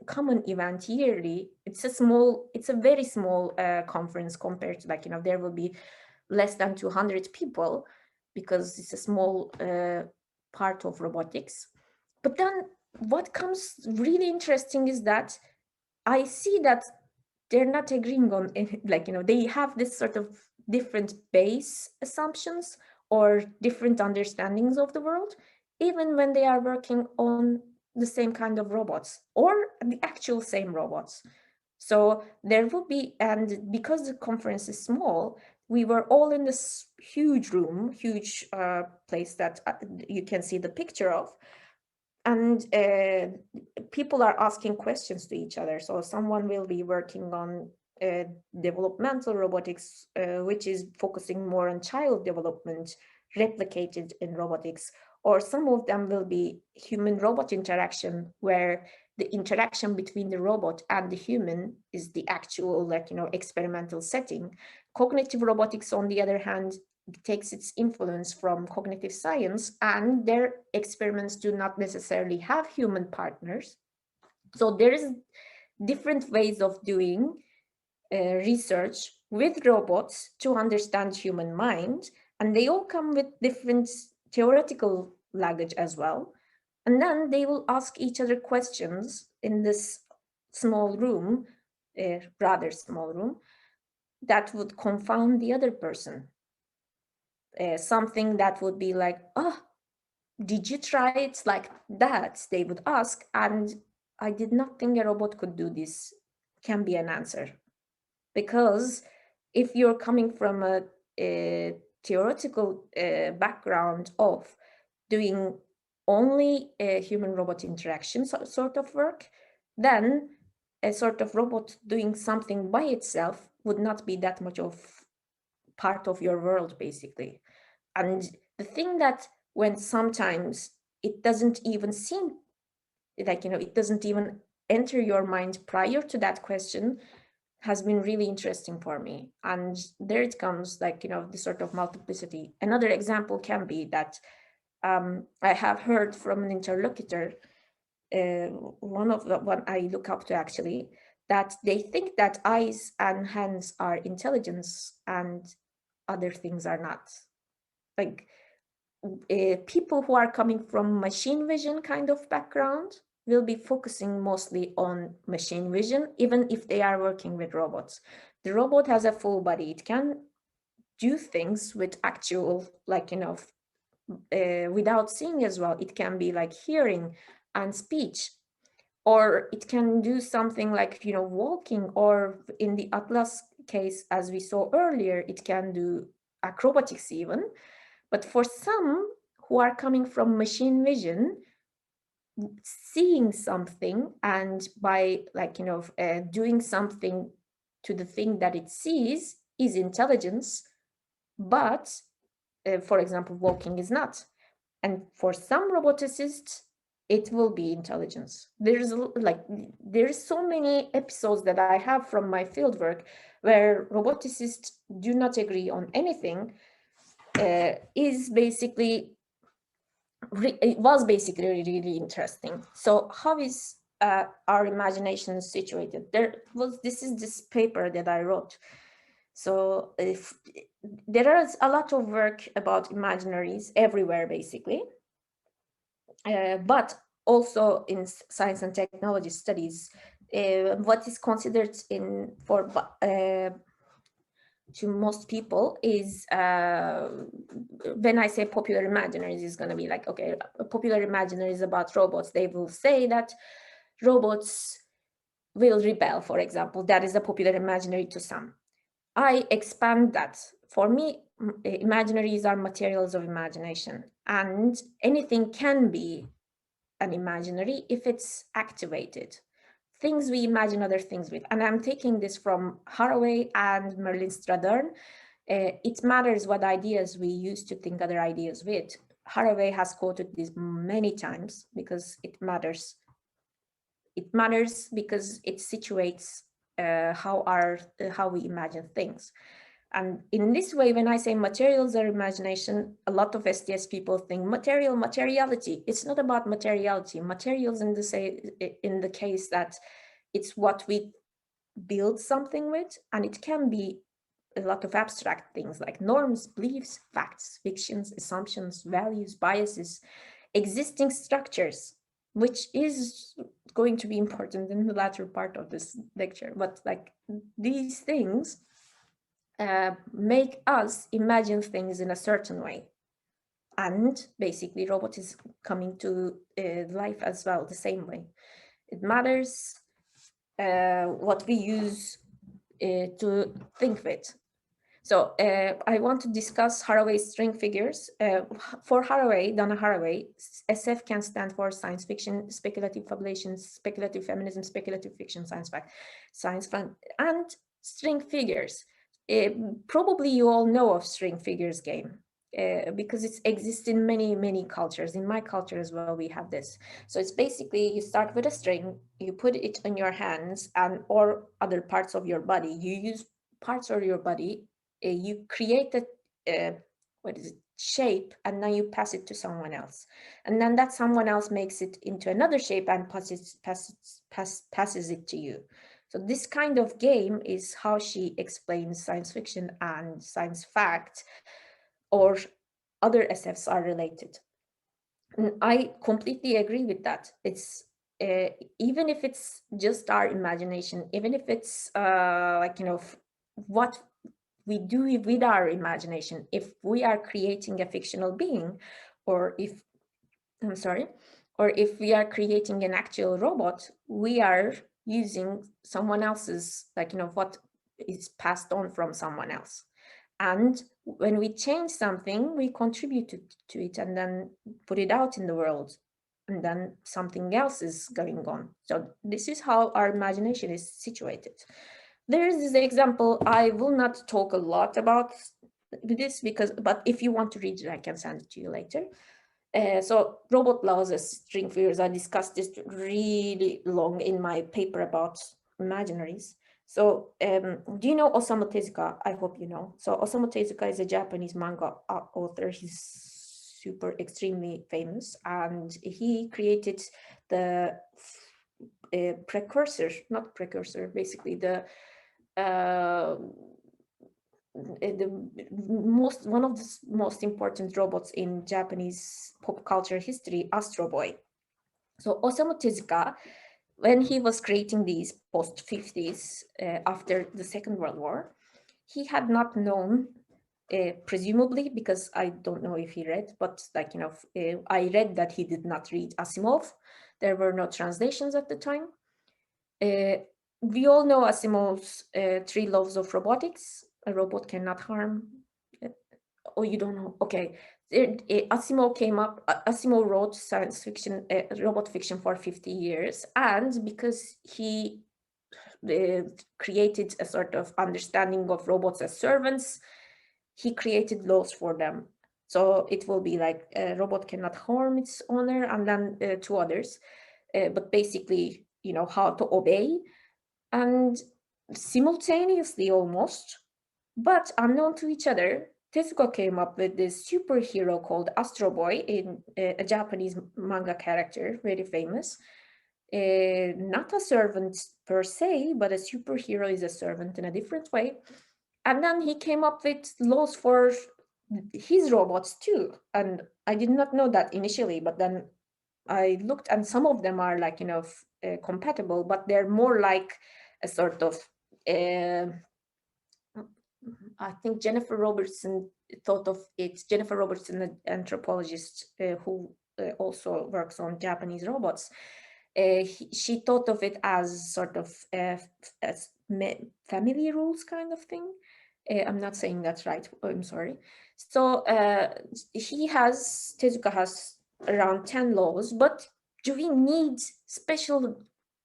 common event yearly, it's a very small conference compared to there will be less than 200 people because it's a small part of robotics. But then what comes really interesting is that I see that they're not agreeing on they have this sort of different base assumptions or different understandings of the world, even when they are working on the same kind of robots or the actual same robots. So there will be, and because the conference is small, we were all in this huge room, huge place that you can see the picture of. And people are asking questions to each other. So someone will be working on developmental robotics, which is focusing more on child development, replicated in robotics. Or some of them will be human-robot interaction, where the interaction between the robot and the human is the actual experimental setting. Cognitive robotics, on the other hand, takes its influence from cognitive science, and their experiments do not necessarily have human partners. So there is different ways of doing research with robots to understand human mind, and they all come with different theoretical language as well. And then they will ask each other questions in this small room, rather small room, that would confound the other person. Something that would be like, oh, did you try it like that? They would ask, and I did not think a robot could do this, can be an answer. Because if you're coming from a theoretical background of doing only human-robot interaction sort of work, then a sort of robot doing something by itself would not be that much of part of your world, basically. And the thing that when sometimes it doesn't even seem like, it doesn't even enter your mind prior to that question has been really interesting for me. And there it comes, like, the sort of multiplicity. Another example can be that I have heard from an interlocutor, one I look up to actually, that they think that eyes and hands are intelligence and other things are not. Like people who are coming from machine vision kind of background will be focusing mostly on machine vision, even if they are working with robots. The robot has a full body. It can do things with actual, like, without seeing as well. It can be like hearing and speech, or it can do something like, walking, or in the Atlas case, as we saw earlier, it can do acrobatics even. But for some who are coming from machine vision, seeing something and by, like, doing something to the thing that it sees is intelligence, but for example, walking is not. And for some roboticists, it will be intelligence. There's so many episodes that I have from my fieldwork where roboticists do not agree on anything. It was basically really interesting. So how is our imagination situated? This is this paper that I wrote. So there is a lot of work about imaginaries everywhere, basically. But also in science and technology studies, what is considered to most people is, when I say popular imaginaries, is going to be like, okay, popular imaginaries about robots, they will say that robots will rebel, for example. That is a popular imaginary to some. I expand that. For me, imaginaries are materials of imagination, and anything can be an imaginary if it's activated. Things we imagine other things with. And I'm taking this from Haraway and Merlin Strathern. It matters what ideas we use to think other ideas with. Haraway has quoted this many times because it matters. It matters because it situates how we imagine things. And in this way, when I say materials are imagination, a lot of STS people think materiality. It's not about materiality. Materials in the case that it's what we build something with, and it can be a lot of abstract things like norms, beliefs, facts, fictions, assumptions, values, biases, existing structures, which is going to be important in the latter part of this lecture. But like these things make us imagine things in a certain way. And basically robot is coming to life as well the same way. It matters what we use to think with. So I want to discuss Haraway's string figures. For Haraway, Donna Haraway, SF can stand for science fiction, speculative fabulation, speculative feminism, speculative fiction, science fact, science fun, and string figures. Probably you all know of string figures game because it exists in many cultures. In my culture as well, we have this. So it's basically you start with a string, you put it in your hands and or other parts of your body. You use parts of your body. You create a shape, and then you pass it to someone else, and then that someone else makes it into another shape and passes it to you. So this kind of game is how she explains science fiction and science fact, or other SFs are related. And I completely agree with that. It's even if it's just our imagination, even if it's what we do with our imagination, if we are creating a fictional being, or if we are creating an actual robot, we are using someone else's, what is passed on from someone else. And when we change something, we contribute to it and then put it out in the world. and then something else is going on. So this is how our imagination is situated. There is this example. I will not talk a lot about this but if you want to read it, I can send it to you later. So robot laws as string theories, I discussed this really long in my paper about imaginaries. So do you know Osamu Tezuka? I hope you know. So Osamu Tezuka is a Japanese manga author. He's super extremely famous, and he created the basically the one of the most important robots in Japanese pop culture history, Astro Boy. So Osamu Tezuka, when he was creating these post-50s after the Second World War, he had not known, presumably, because I don't know if he read, but like, you know, I read that he did not read Asimov. There were no translations at the time. We all know Asimov's 3 laws of robotics. A robot cannot harm. Oh, you don't know? Okay. Asimov wrote science fiction, robot fiction for 50 years. And because he created a sort of understanding of robots as servants, he created laws for them. So it will be like a robot cannot harm its owner, and then 2 others. But basically, you know, how to obey. And simultaneously almost, but unknown to each other, Tezuka came up with this superhero called Astro Boy, a Japanese manga character, very famous. Not a servant per se, but a superhero is a servant in a different way. And then he came up with laws for his robots too. And I did not know that initially, but then I looked, and some of them are like, you know, compatible, but they're more like a sort of, I think Jennifer Robertson thought of it. Jennifer Robertson, an anthropologist who also works on Japanese robots, she thought of it as sort of as family rules kind of thing. I'm not saying that's right. I'm sorry. So Tezuka has around 10 laws, but do we need special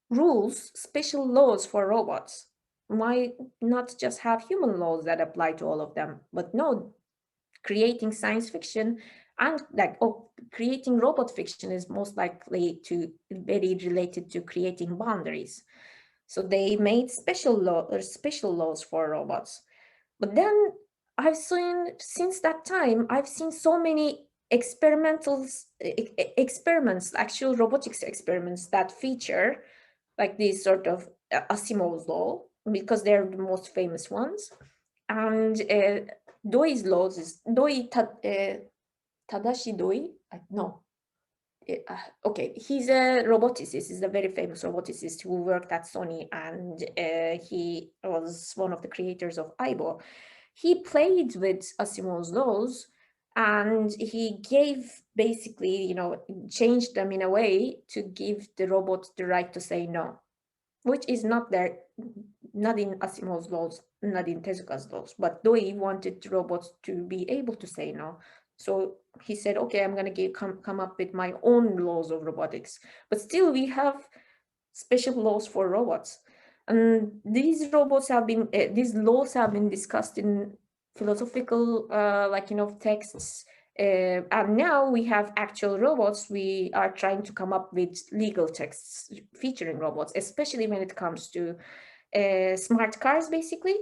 rules, special laws for robots? Why not just have human laws that apply to all of them? But no, creating science fiction and creating robot fiction is most likely to very related to creating boundaries. So they made special laws for robots. But then since that time, I've seen so many experiments, actual robotics experiments that feature like these sort of Asimov's law, because they're the most famous ones. And Doi's laws is Tadashi Doi. No. Okay, he's a roboticist. He's a very famous roboticist who worked at Sony, and he was one of the creators of Aibo. He played with Asimov's laws, and he gave basically, you know, changed them in a way to give the robot the right to say no, which is not there, not in Asimov's laws, not in Tezuka's laws, but Doi wanted robots to be able to say no. So he said, okay, I'm going to come up with my own laws of robotics. But still, we have special laws for robots. And these laws have been discussed in philosophical, texts. And now we have actual robots. We are trying to come up with legal texts featuring robots, especially when it comes to smart cars, basically.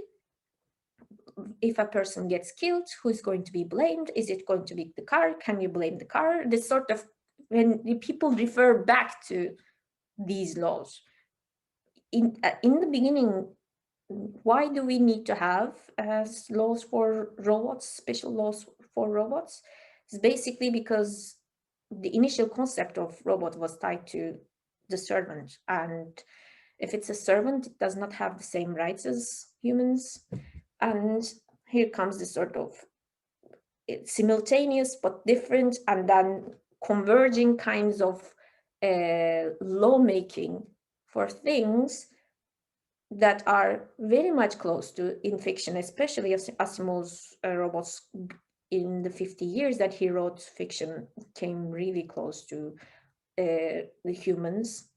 If a person gets killed, who's going to be blamed? Is it going to be the car? Can you blame the car? This sort of, when the people refer back to these laws. In the beginning, why do we need to have laws for robots, special laws for robots? It's basically because the initial concept of robot was tied to the servant. And if it's a servant, it does not have the same rights as humans. And here comes this sort of simultaneous but different and then converging kinds of lawmaking for things that are very much close to in fiction, especially Asimov's robots in the 50 years that he wrote fiction came really close to the humans,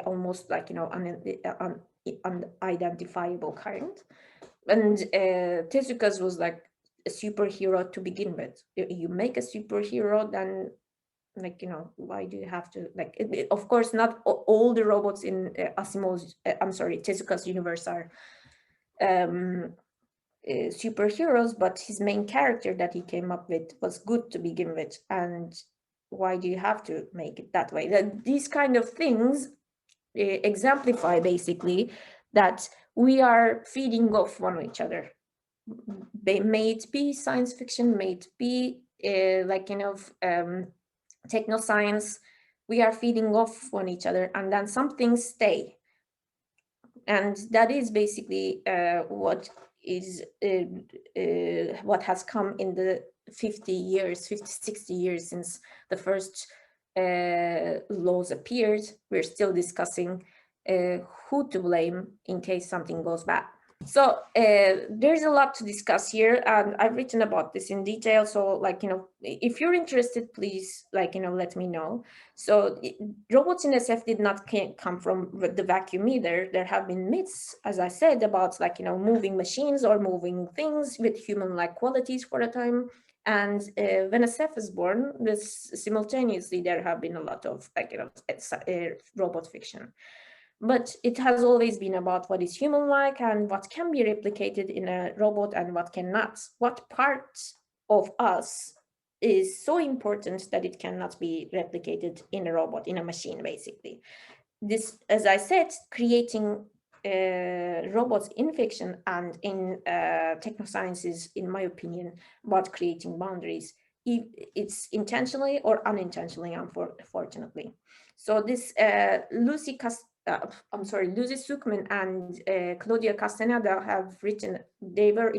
almost like, you know, unidentifiable kind. And Tezuka's was like a superhero to begin with. You make a superhero, then, like, you know, why do you have to, like, of course not all the robots in Asimov's, I'm sorry, Tezuka's universe are superheroes, but his main character that he came up with was good to begin with. And why do you have to make it that way? That these kind of things exemplify basically that we are feeding off one each other. May it be science fiction, may it be like, you know, technoscience, we are feeding off one each other, and then some things stay. And that is basically what has come in the 50, 60 years since the first laws appeared. We're still discussing who to blame in case something goes bad. So there's a lot to discuss here, and I've written about this in detail. So, like, you know, if you're interested, please, like, you know, let me know. So robots in SF did not come from the vacuum either. There have been myths, as I said, about, like, you know, moving machines or moving things with human-like qualities for a time. And when SF is born, simultaneously there have been a lot of, like, you know, robot fiction. But it has always been about what is human-like and what can be replicated in a robot and what cannot. What part of us is so important that it cannot be replicated in a robot, in a machine, basically. This, as I said, creating robots in fiction and in technoscience is, in my opinion, about creating boundaries. It's intentionally or unintentionally, unfortunately. So this Lucy Suckman and Claudia Castaneda have written, they were,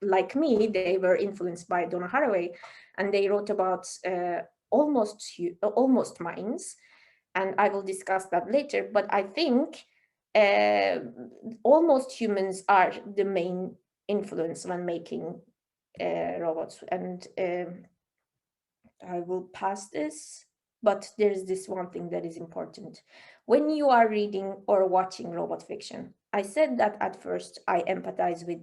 like me, they were influenced by Donna Haraway, and they wrote about almost minds, and I will discuss that later. But I think almost humans are the main influence when making robots. And I will pass this. But there's this one thing that is important. When you are reading or watching robot fiction, I said that at first I empathize with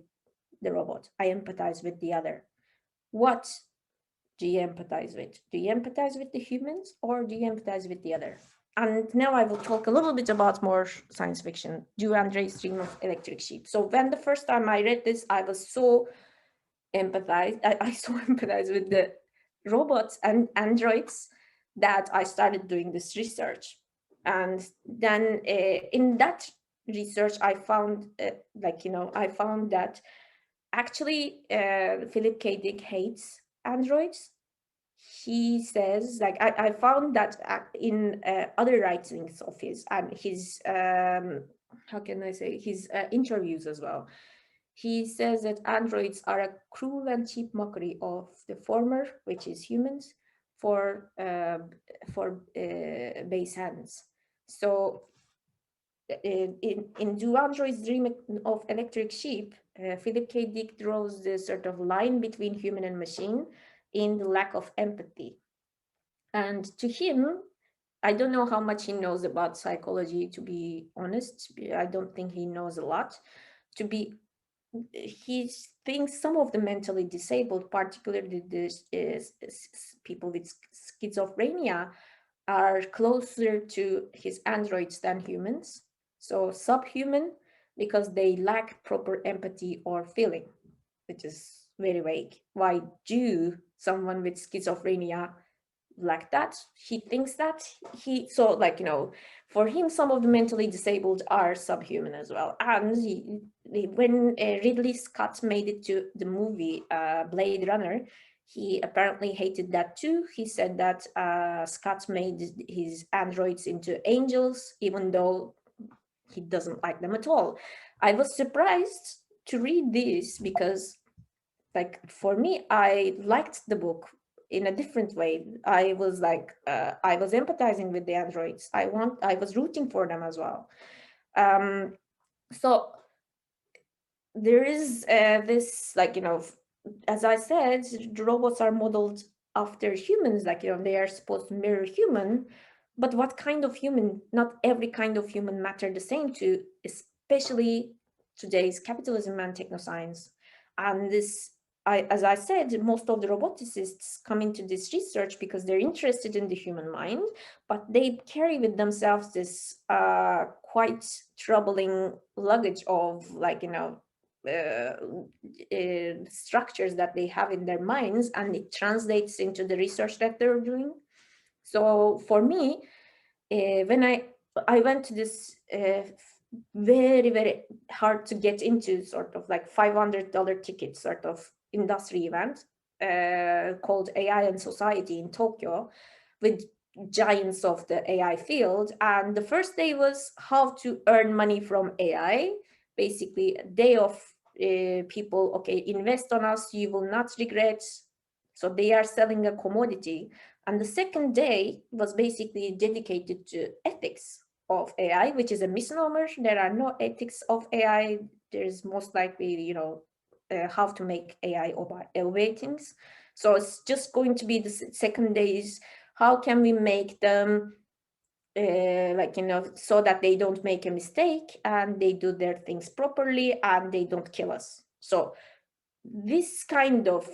the robot. I empathize with the other. What do you empathize with? Do you empathize with the humans or do you empathize with the other? And now I will talk a little bit about more science fiction. Do Andre's Dream of Electric Sheep. So when the first time I read this, I was so empathized. I so empathized with the robots and androids that I started doing this research. And then in that research, I found, I found that actually Philip K. Dick hates androids. He says, like, I found that in other writings of his and his, how can I say, his interviews as well. He says that androids are a cruel and cheap mockery of the former, which is humans, for base hands. So in Do Androids Dream of Electric Sheep, Philip K. Dick draws the sort of line between human and machine in the lack of empathy. And to him, I don't know how much he knows about psychology, to be honest. I don't think he knows a lot. He thinks some of the mentally disabled, particularly the people with schizophrenia, are closer to his androids than humans. So subhuman, because they lack proper empathy or feeling, which is very vague. Why do someone with schizophrenia like that? He thinks that so, like, you know, for him, some of the mentally disabled are subhuman as well. And when Ridley Scott made it to the movie Blade Runner, he apparently hated that too. He said that Scott made his androids into angels, even though he doesn't like them at all. I was surprised to read this because, like, for me, I liked the book in a different way. I was like, I was empathizing with the androids. I was rooting for them as well. So there is this, like, you know, as I said, the robots are modeled after humans, like, they are supposed to mirror human, but what kind of human? Not every kind of human matter the same to, especially today's capitalism and technoscience. And this, as I said, most of the roboticists come into this research because they're interested in the human mind, but they carry with themselves this quite troubling luggage of, like, structures that they have in their minds, and it translates into the research that they're doing. So for me, when I went to this very, very hard to get into, sort of like $500 ticket sort of industry event called AI and Society in Tokyo, with giants of the AI field. And the first day was how to earn money from AI. Basically, a day of people, okay, invest on us, you will not regret. So they are selling a commodity. And the second day was basically dedicated to ethics of AI, which is a misnomer. There are no ethics of AI. There's most likely, how to make AI obey things. So it's just going to be the second days. How can we make them so that they don't make a mistake and they do their things properly and they don't kill us. So this kind of,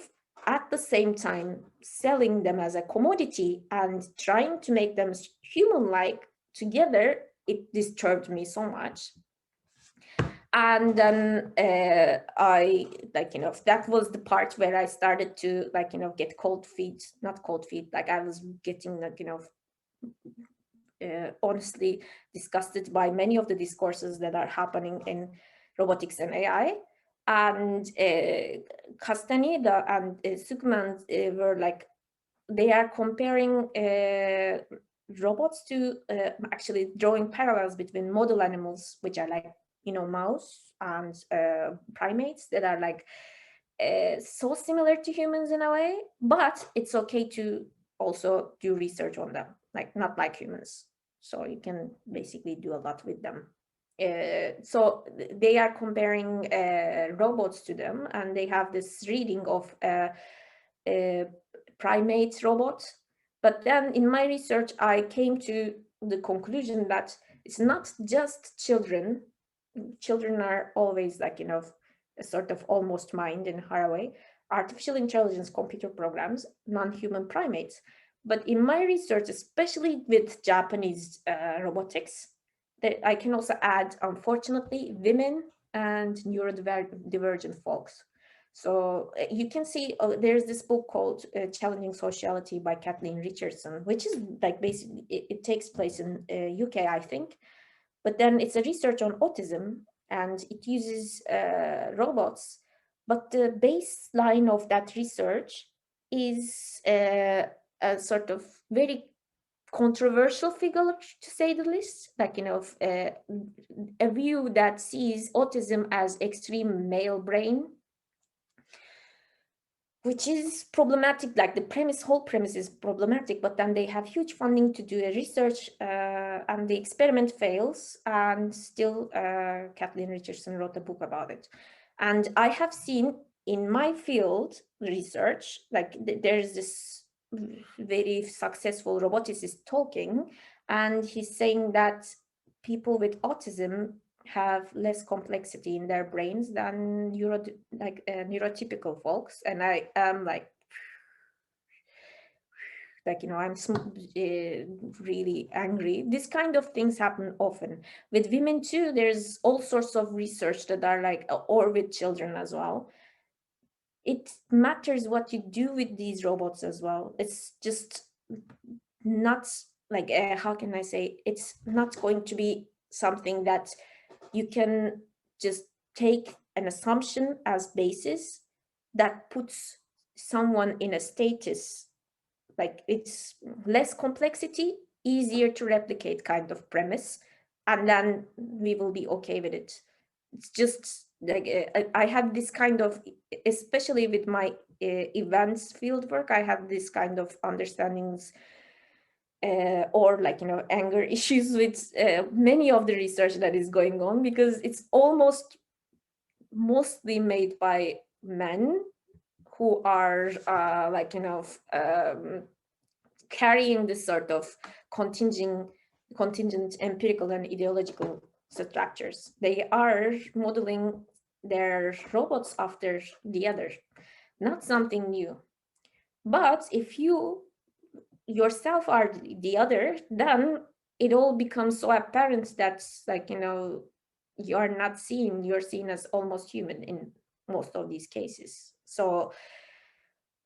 at the same time, selling them as a commodity and trying to make them human-like together, it disturbed me so much. And then that was the part where I started to, get cold feet, not cold feet, like I was getting, honestly disgusted by many of the discourses that are happening in robotics and AI. And Castaneda and Sukman were like, they are comparing robots to actually drawing parallels between model animals, which are like, mouse and primates that are like so similar to humans in a way, but it's okay to also do research on them, like not like humans. So you can basically do a lot with them. So they are comparing robots to them, and they have this reading of primate robot. But then in my research, I came to the conclusion that it's not just children. Children are always like, a sort of almost mind in a way. Artificial intelligence, computer programs, non-human primates. But in my research, especially with Japanese robotics, that I can also add, unfortunately, women and neurodivergent folks. So you can see there's this book called Challenging Sociality by Kathleen Richardson, which is like basically, it takes place in UK, I think. But then it's a research on autism, and it uses robots. But the baseline of that research is a sort of very controversial figure, to say the least, like, a view that sees autism as extreme male brain, which is problematic. Like the whole premise is problematic, but then they have huge funding to do a research and the experiment fails, and still Kathleen Richardson wrote a book about it. And I have seen in my field research, like there's this very successful roboticist talking, and he's saying that people with autism have less complexity in their brains than neurotypical folks. And I am like, I'm really angry. This kind of things happen often with women too. There's all sorts of research that are like, or with children as well. It matters what you do with these robots as well. It's just not like, how can I say, it's not going to be something that you can just take an assumption as basis that puts someone in a status, like it's less complexity, easier to replicate kind of premise, and then we will be okay with it. It's just like I have this kind of, especially with my events fieldwork, I have this kind of understandings or like, anger issues with many of the research that is going on, because it's almost mostly made by men who are like, you know, carrying this sort of contingent empirical and ideological structures. They are modeling their robots after the other, not something new. But if you yourself are the other, then it all becomes so apparent that, like, you know, you are not seen, you're seen as almost human in most of these cases. So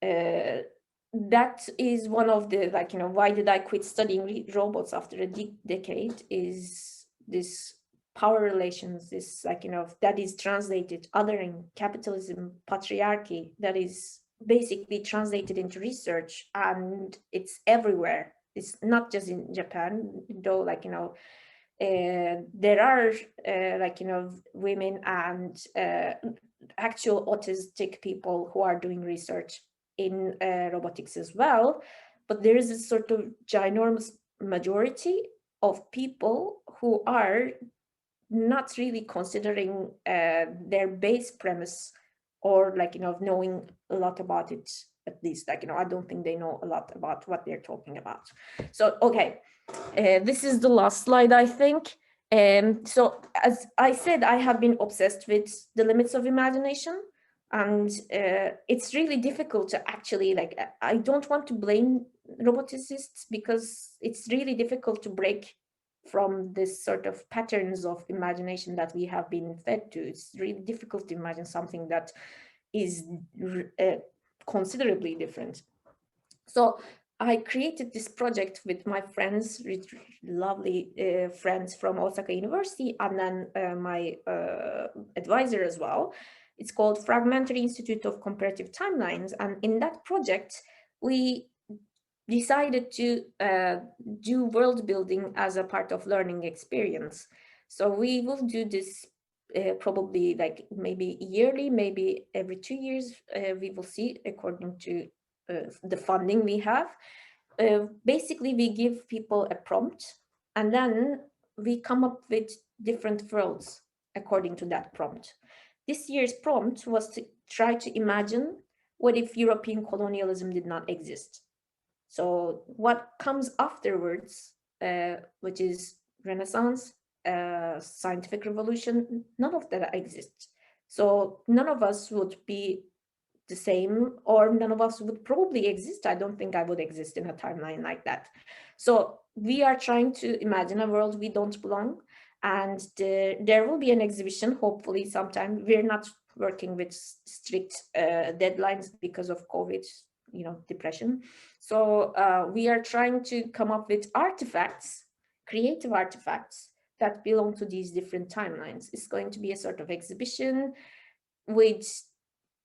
that is one of the, like, you know, why did I quit studying robots after a decade, is this power relations, this, like, you know, that is translated, othering, capitalism, patriarchy, that is basically translated into research, and it's everywhere. It's not just in Japan, though, like, you know, there are like, you know, women and actual autistic people who are doing research in robotics as well, but there is a sort of ginormous majority of people who are not really considering their base premise, or, like, you know, knowing a lot about it. At least, like, you know, I don't think they know a lot about what they're talking about. So okay, this is the last slide, I think. So as I said, I have been obsessed with the limits of imagination, and it's really difficult to actually, like, I don't want to blame roboticists, because it's really difficult to break from this sort of patterns of imagination that we have been fed to. It's really difficult to imagine something that is considerably different. So I created this project with my friends, lovely friends from Osaka University, and then my advisor as well. It's called Fragmentary Institute of Comparative Timelines. And in that project, we decided to do world building as a part of learning experience. So we will do this probably, like, maybe yearly, maybe every 2 years. We will see according to the funding we have. Basically, we give people a prompt, and then we come up with different worlds according to that prompt. This year's prompt was to try to imagine what if European colonialism did not exist. So what comes afterwards, which is Renaissance, scientific revolution, none of that exists. So none of us would be the same, or none of us would probably exist. I don't think I would exist in a timeline like that. So we are trying to imagine a world we don't belong, and there will be an exhibition, hopefully sometime. We're not working with strict deadlines because of COVID, you know, depression. So we are trying to come up with artifacts, creative artifacts that belong to these different timelines. It's going to be a sort of exhibition with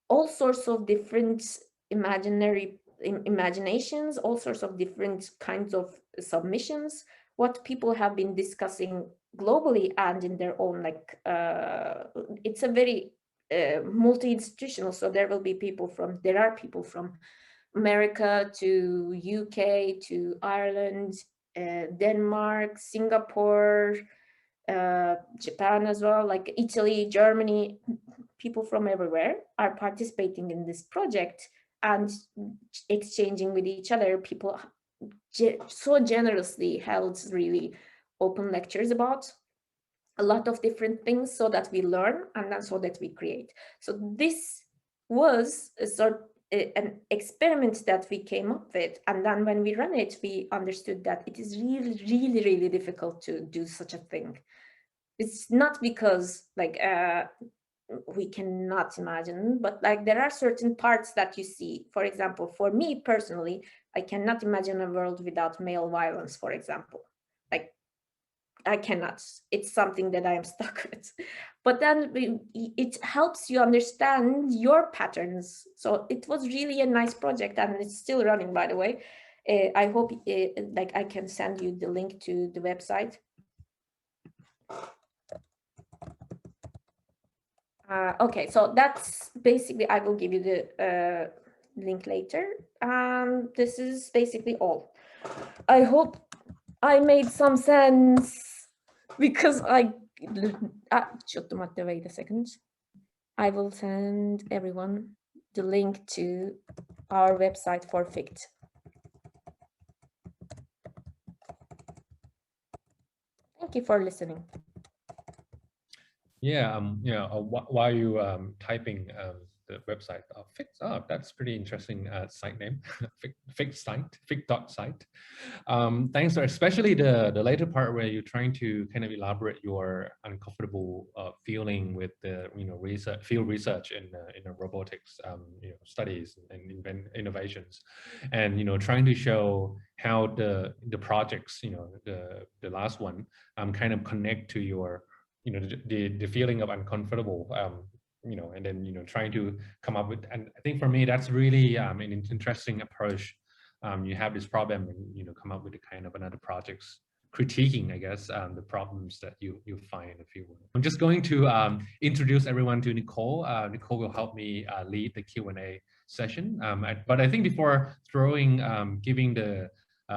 all sorts of different imaginations, all sorts of different kinds of submissions, what people have been discussing globally and in their own, like, it's a very multi-institutional, so there are people from America to UK to Ireland, Denmark, Singapore, Japan as well, like Italy, Germany. People from everywhere are participating in this project and exchanging with each other. People so generously held really open lectures about a lot of different things, so that we learn and then so that we create. So this was a sort an experiment that we came up with, and then when we ran it, we understood that it is really, really, really difficult to do such a thing. It's not because, like, we cannot imagine, but, like, there are certain parts that you see. For example, for me personally, I cannot imagine a world without male violence, for example. Like, I cannot. It's something that I am stuck with. But then it helps you understand your patterns. So it was really a nice project, and it's still running, by the way. I hope like I can send you the link to the website. Okay, so that's basically, I will give you the link later. This is basically all. I hope I made some sense, because just wait a second. I will send everyone the link to our website for FICT. Thank you for listening.
Yeah, while you typing the website, Fix, that's pretty interesting site name, Fix site, Fix.site. Thanks, especially the later part where you're trying to kind of elaborate your uncomfortable feeling with the research, field research in robotics studies and innovations, and trying to show how the projects, the last one, kind of connect to your the feeling of uncomfortable, and then trying to come up with, and I think for me that's really an interesting approach. You have this problem and come up with a kind of another projects critiquing, I guess, the problems that you find in the field. I'm just going to introduce everyone to Nicole. Nicole will help me lead the Q&A session. But I think before giving the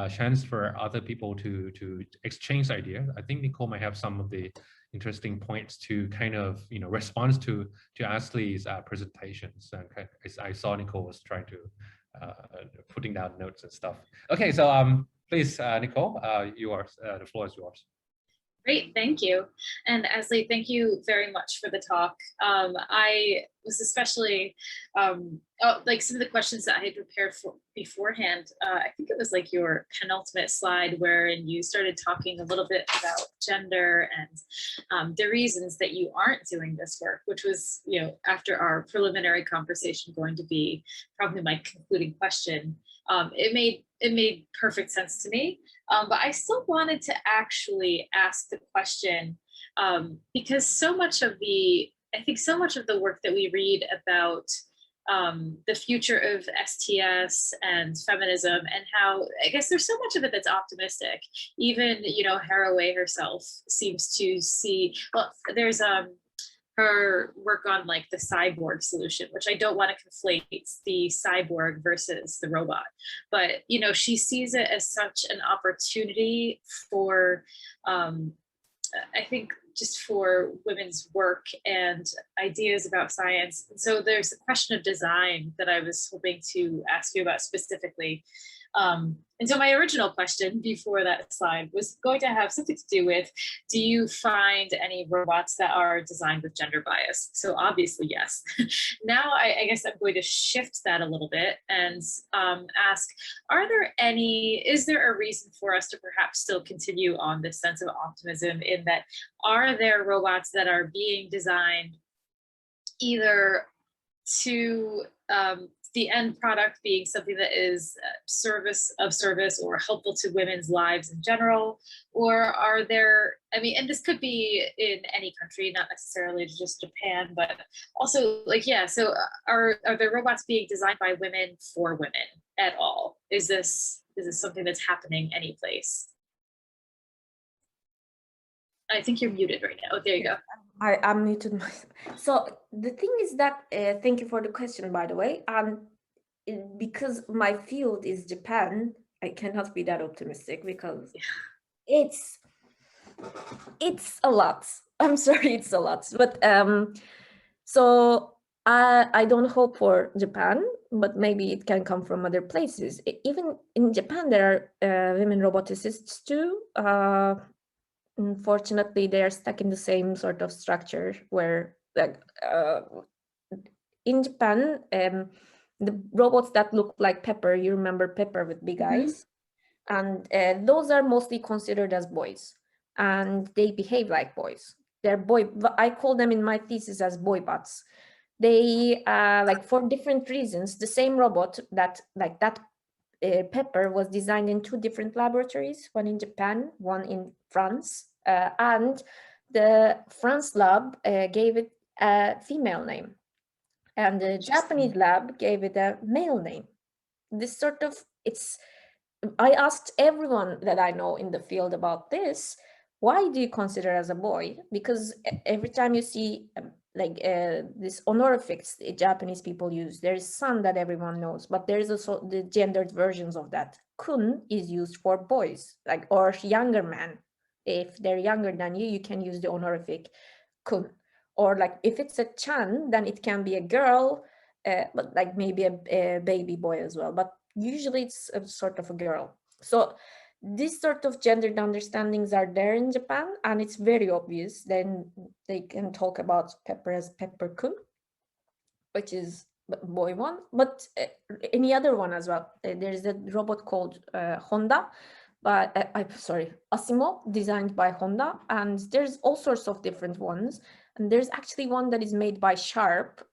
chance for other people to exchange ideas, I think Nicole might have some of the interesting points to kind of respond to Ashley's presentations. And I saw Nicole was trying to putting down notes and stuff. Okay, so please, Nicole, the floor is yours.
Great, thank you. And Ashley, thank you very much for the talk. I was especially, like some of the questions that I had prepared for beforehand, I think it was like your penultimate slide wherein you started talking a little bit about gender and the reasons that you aren't doing this work, which was, after our preliminary conversation, going to be probably my concluding question. It made perfect sense to me, but I still wanted to actually ask the question because so much of the work that we read about the future of STS and feminism and how, I guess there's so much of it that's optimistic. Even, Haraway herself seems to see, well, there's her work on like the cyborg solution, which I don't want to conflate the cyborg versus the robot, but she sees it as such an opportunity for I think just for women's work and ideas about science. And so there's a question of design that I was hoping to ask you about specifically. And so my original question before that slide was going to have something to do with, do you find any robots that are designed with gender bias? So obviously, yes. Now, I guess I'm going to shift that a little bit and ask, is there a reason for us to perhaps still continue on this sense of optimism in that, are there robots that are being designed either to the end product being something that is service or helpful to women's lives in general? Or are there, and this could be in any country, not necessarily just Japan, but also so are there robots being designed by women for women at all? Is this something that's happening any place? I think you're muted right now. Oh, there you go.
I'm muted myself. So the thing is that, thank you for the question, by the way. Because my field is Japan, I cannot be that optimistic because it's a lot. I'm sorry, it's a lot. But so I don't hope for Japan, but maybe it can come from other places. Even in Japan, there are women roboticists too. Unfortunately, they are stuck in the same sort of structure where, in Japan, the robots that look like Pepper, you remember Pepper with big eyes, and those are mostly considered as boys, and they behave like boys. I call them in my thesis as boy bots. They for different reasons. The same robot that Pepper was designed in 2 different laboratories, one in Japan, one in France, and the France lab gave it a female name, and the Japanese lab gave it a male name. This sort of, I asked everyone that I know in the field about this, why do you consider as a boy? Because every time you see this honorifics the Japanese people use, there's son that everyone knows, but there's also the gendered versions of that. Kun is used for boys, or younger man. If they're younger than you, you can use the honorific kun. Or if it's a chan, then it can be a girl but like maybe a baby boy as well, but usually it's a sort of a girl. So these sort of gendered understandings are there in Japan, and it's very obvious. Then they can talk about Pepper as Pepper-kun, which is boy one, but any other one as well. There's a robot called Honda, but I'm sorry, Asimo, designed by Honda, and there's all sorts of different ones. And there's actually one that is made by Sharp.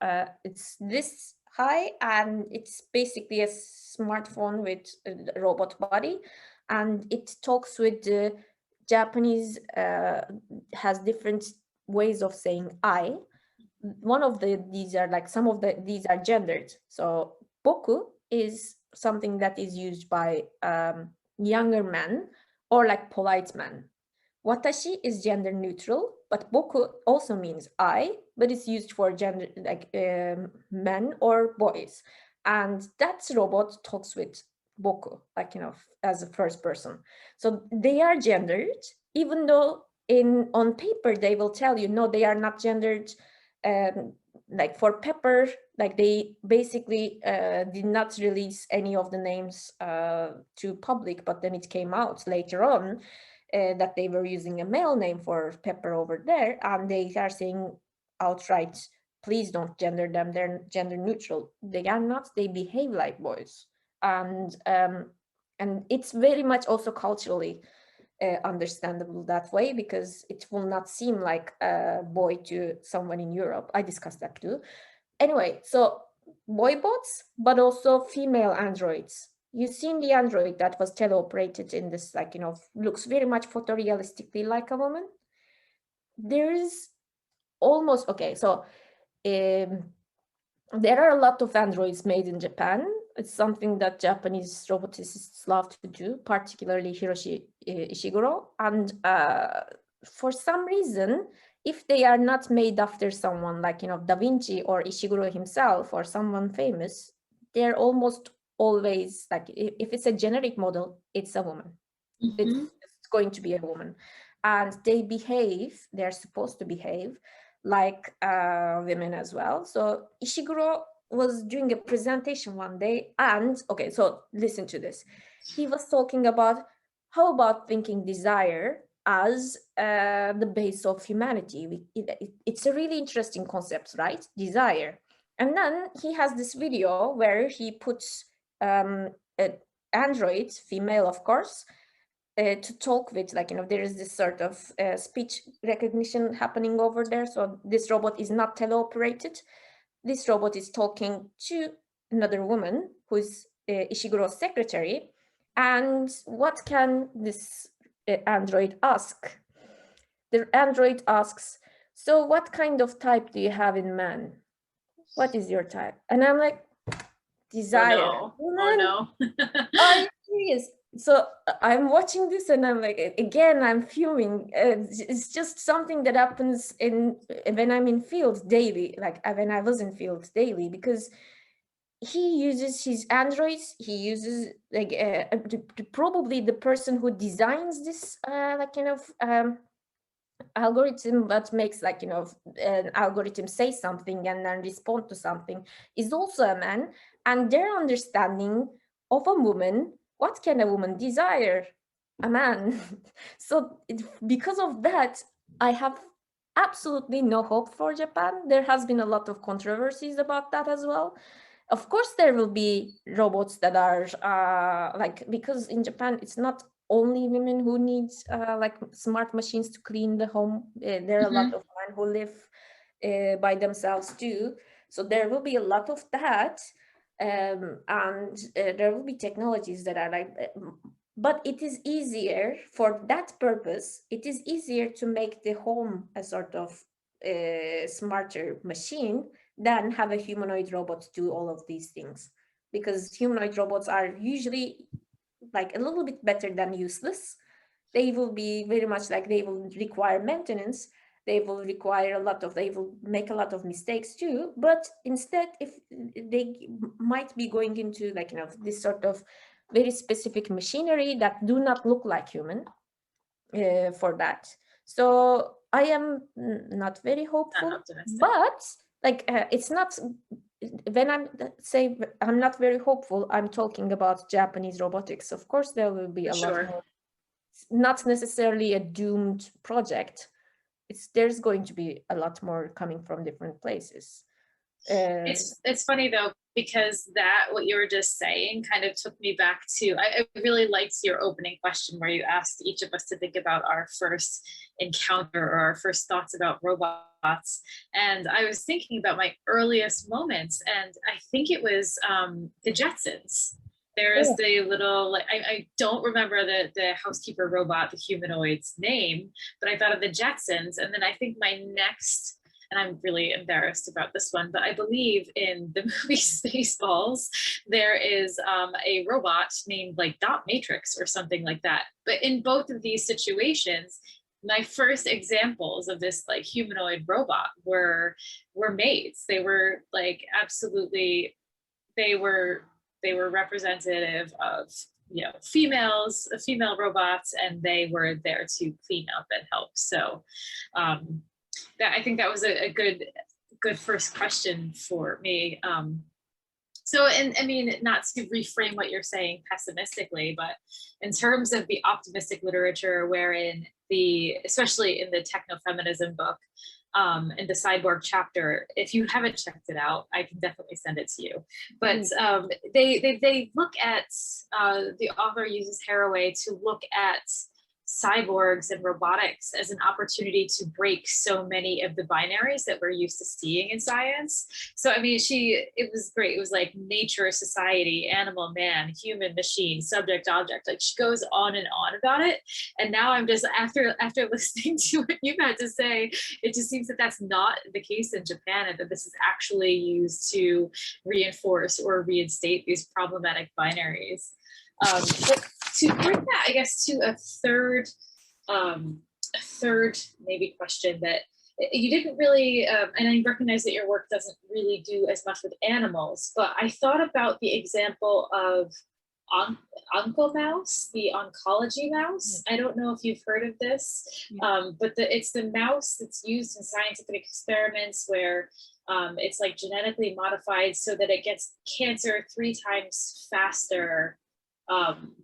It's this high, and it's basically a smartphone with a robot body, and it talks with the Japanese, has different ways of saying I. One of these are like, some of these are gendered. So boku is something that is used by younger men or like polite men. Watashi is gender neutral, but boku also means I, but it's used for gender like men or boys. And that robot talks with boku, like, you know, as a first person. So they are gendered, even though on paper they will tell you no, they are not gendered. Like for Pepper, like they basically did not release any of the names to public, but then it came out later on that they were using a male name for Pepper over there, and they are saying outright, please don't gender them, they're gender neutral. They are not, they behave like boys. And it's very much also culturally understandable that way, because it will not seem like a boy to someone in Europe. I discussed that too. Anyway, so boy bots, but also female androids. You've seen the android that was teleoperated in this, like, you know, looks very much photorealistically like a woman. There is almost, okay, so there are a lot of androids made in Japan. It's something that Japanese roboticists love to do, particularly Hiroshi Ishiguro. And for some reason, if they are not made after someone like, you know, Da Vinci or Ishiguro himself or someone famous, they're almost always like, if it's a generic model, it's a woman.
Mm-hmm.
It's going to be a woman. And they behave, they're supposed to behave like women as well. So Ishiguro was doing a presentation one day, and okay, so listen to this. He was talking about how about thinking desire as the base of humanity. It's a really interesting concept, right? Desire. And then he has this video where he puts an android, female of course, to talk with, like, you know, there is this sort of speech recognition happening over there. So this robot is not teleoperated. This robot is talking to another woman who is Ishiguro's secretary. And what can this android ask? The android asks, so what kind of type do you have in man? What is your type? And I'm like, desire.
Oh no. Oh, no.
Are you serious? So I'm watching this and I'm like, again, I'm fuming. It's just something that happens when I'm in field daily, like when I was in field daily, because he uses his androids. He uses like probably the person who designs this like, you know, algorithm that makes, like, you know, an algorithm say something and then respond to something is also a man, and their understanding of a woman, what can a woman desire? A man. So because of that, I have absolutely no hope for Japan. There has been a lot of controversies about that as well. Of course there will be robots that are like, because in Japan it's not only women who need like smart machines to clean the home. There are a lot of men who live by themselves too. So there will be a lot of that. And there will be technologies that are like, but it is easier for that purpose. It is easier to make the home a sort of smarter machine than have a humanoid robot do all of these things, because humanoid robots are usually like a little bit better than useless. They will be very much like, they will require maintenance. They will they will make a lot of mistakes too. But instead, if they might be going into, like, you know, this sort of very specific machinery that do not look like human for that. So I am not very hopeful, but like it's not when I'm not very hopeful, I'm talking about Japanese robotics. Of course, there will be a lot more, not necessarily a doomed project. There's going to be a lot more coming from different places.
It's funny though, because what you were just saying kind of took me back to, I really liked your opening question where you asked each of us to think about our first encounter or our first thoughts about robots. And I was thinking about my earliest moments, and I think it was the Jetsons. There's the little, like, I don't remember the housekeeper robot, the humanoid's name, but I thought of the Jetsons. And then I think my next, and I'm really embarrassed about this one, but I believe in the movie Spaceballs, there is a robot named like Dot Matrix or something like that. But in both of these situations, my first examples of this like humanoid robot were maids. They were like absolutely, they were representative of, you know, female robots, and they were there to clean up and help. So I think that was a good first question for me. So, and I mean, not to reframe what you're saying pessimistically, but in terms of the optimistic literature, wherein especially in the techno-feminism book, in the cyborg chapter, if you haven't checked it out, I can definitely send it to you. But they look at, the author uses Haraway to look at cyborgs and robotics as an opportunity to break so many of the binaries that we're used to seeing in science. So I mean, it was great. It was like nature, society, animal, man, human, machine, subject, object. Like, she goes on and on about it. And now I'm just, after listening to what you've had to say, it just seems that that's not the case in Japan, and that this is actually used to reinforce or reinstate these problematic binaries. But to bring that, I guess, to a third maybe question that you didn't really, and I recognize that your work doesn't really do as much with animals, but I thought about the example of Oncomouse, the oncology mouse. I don't know if you've heard of this, but it's the mouse that's used in scientific experiments where it's like genetically modified so that it gets cancer 3 times faster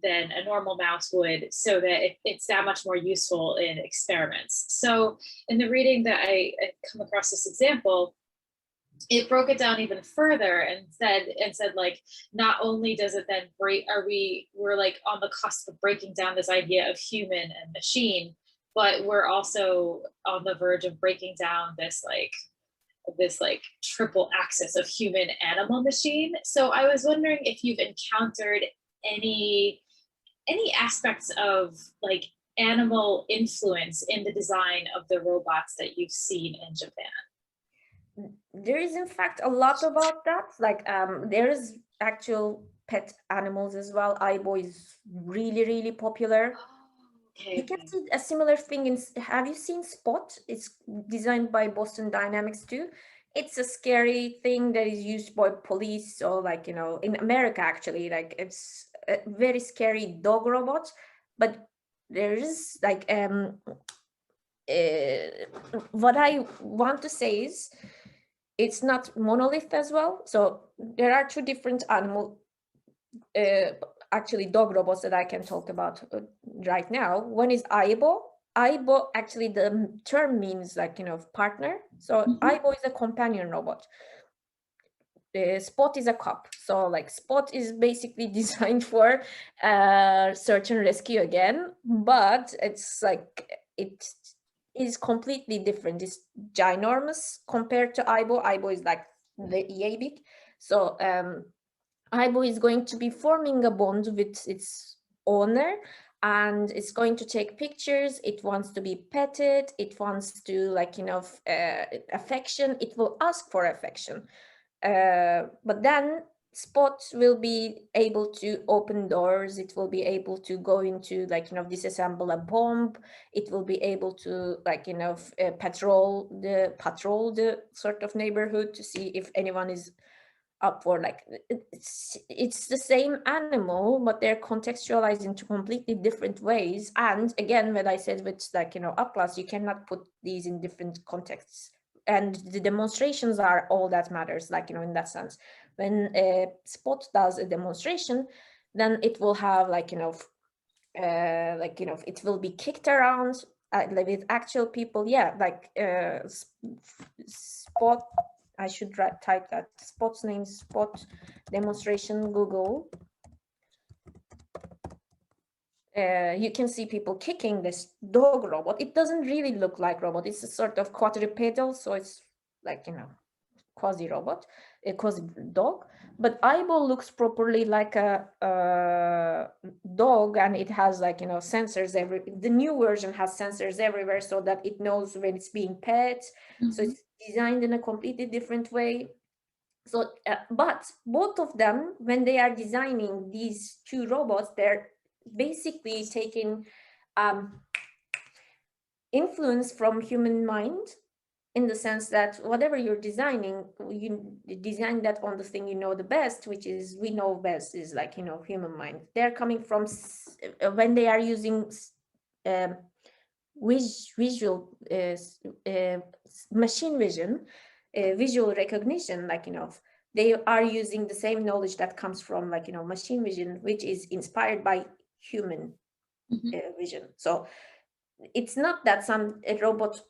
than a normal mouse would, so that it's that much more useful in experiments. So in the reading that I come across this example, it broke it down even further and said like, not only does it then we're like on the cusp of breaking down this idea of human and machine, but we're also on the verge of breaking down this triple axis of human, animal, machine. So I was wondering if you've encountered any aspects of like animal influence in the design of the robots that you've seen in Japan.
There is in fact a lot about that. Like there is actual pet animals as well. Aibo is really, really popular. You can see a similar thing in, have you seen Spot? It's designed by Boston Dynamics too. It's a scary thing that is used by police, or like, you know, in America actually, like it's a very scary dog robot. But there is like what I want to say is it's not monolith as well. So there are 2 different animal actually dog robots that I can talk about right now. One is Aibo. Aibo, actually the term means like, you know, partner. So Aibo is a companion robot. Spot is a cop. So like Spot is basically designed for search and rescue again, but it's like, it is completely different. It's ginormous compared to Aibo. Aibo is like the yay big. So Aibo is going to be forming a bond with its owner, and it's going to take pictures. It wants to be petted. It wants to, like, you know, affection. It will ask for affection. But then Spot will be able to open doors. It will be able to go into, like, you know, disassemble a bomb. It will be able to, like, you know, patrol the sort of neighborhood to see if anyone is up for, like, it's the same animal, but they're contextualized into completely different ways. And again, when I said with, like, you know, Atlas, you cannot put these in different contexts and the demonstrations are all that matters, like, in that sense. When Spot does a demonstration, then it will have like, it will be kicked around with actual people. Yeah, like Spot, I should type that, Spot's name, Spot demonstration, Google. You can see people kicking this dog robot. It doesn't really look like robot. It's a sort of quadrupedal, so it's like, quasi robot, a quasi dog. But eyeball looks properly like a dog, and it has like, sensors the new version has sensors everywhere, so that it knows when it's being pet. So it's designed in a completely different way. So, but both of them, when they are designing these two robots, they're basically taking influence from human mind, in the sense that whatever you're designing, you design that on the thing you know the best, which is, we know best is like, human mind. They're coming from, when they are using visual machine vision, visual recognition, like, they are using the same knowledge that comes from, like, machine vision, which is inspired by human vision. So it's not that some robot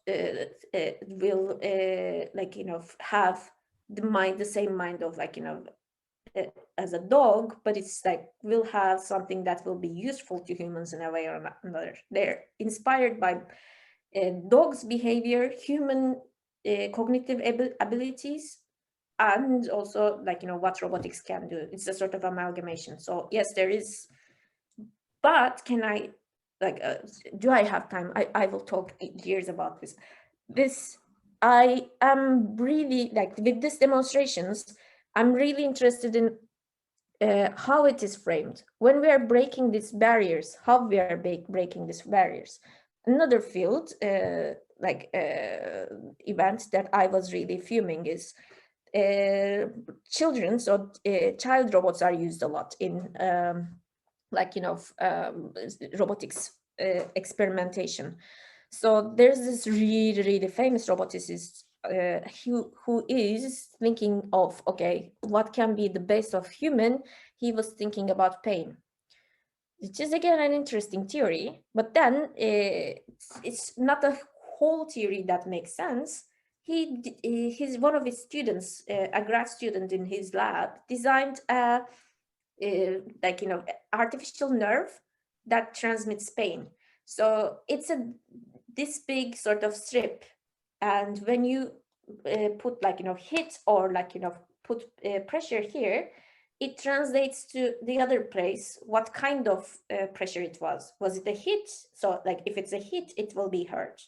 will like, have the same mind of, like, as a dog, but it's like, will have something that will be useful to humans in a way or another. They're inspired by dogs' behavior, human cognitive abilities, and also, like, what robotics can do. It's a sort of amalgamation. So yes, there is, but can I, like, do I have time? I will talk years about this. I am really, like, with these demonstrations, I'm really interested in how it is framed. When we are breaking these barriers, how we are breaking these barriers. Another field, event that I was really fuming is children. So child robots are used a lot in robotics experimentation. So there's this really famous roboticist who is thinking of, okay, what can be the base of human? He was thinking about pain, which is again an interesting theory, but then it's not a whole theory that makes sense. He's one of his students, a grad student in his lab, designed a artificial nerve that transmits pain. So it's this big sort of strip, and when you put, like, hit, or, like, put pressure here, it translates to the other place what kind of pressure it was. Was it a hit? So, like, if it's a hit, it will be hurt.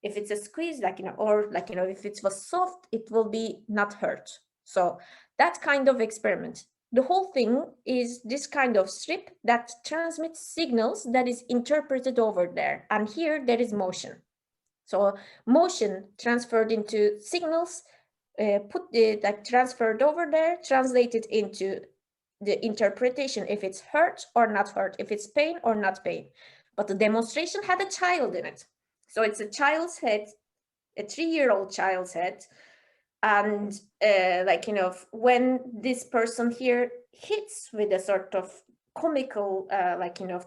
If it's a squeeze, like, or, like, if it was soft, it will be not hurt. So that kind of experiment. The whole thing is this kind of strip that transmits signals that is interpreted over there. And here there is motion. So motion transferred into signals, transferred over there, translated into the interpretation, if it's hurt or not hurt, if it's pain or not pain. But the demonstration had a child in it. So it's a child's head, a 3-year-old child's head. And when this person here hits with a sort of comical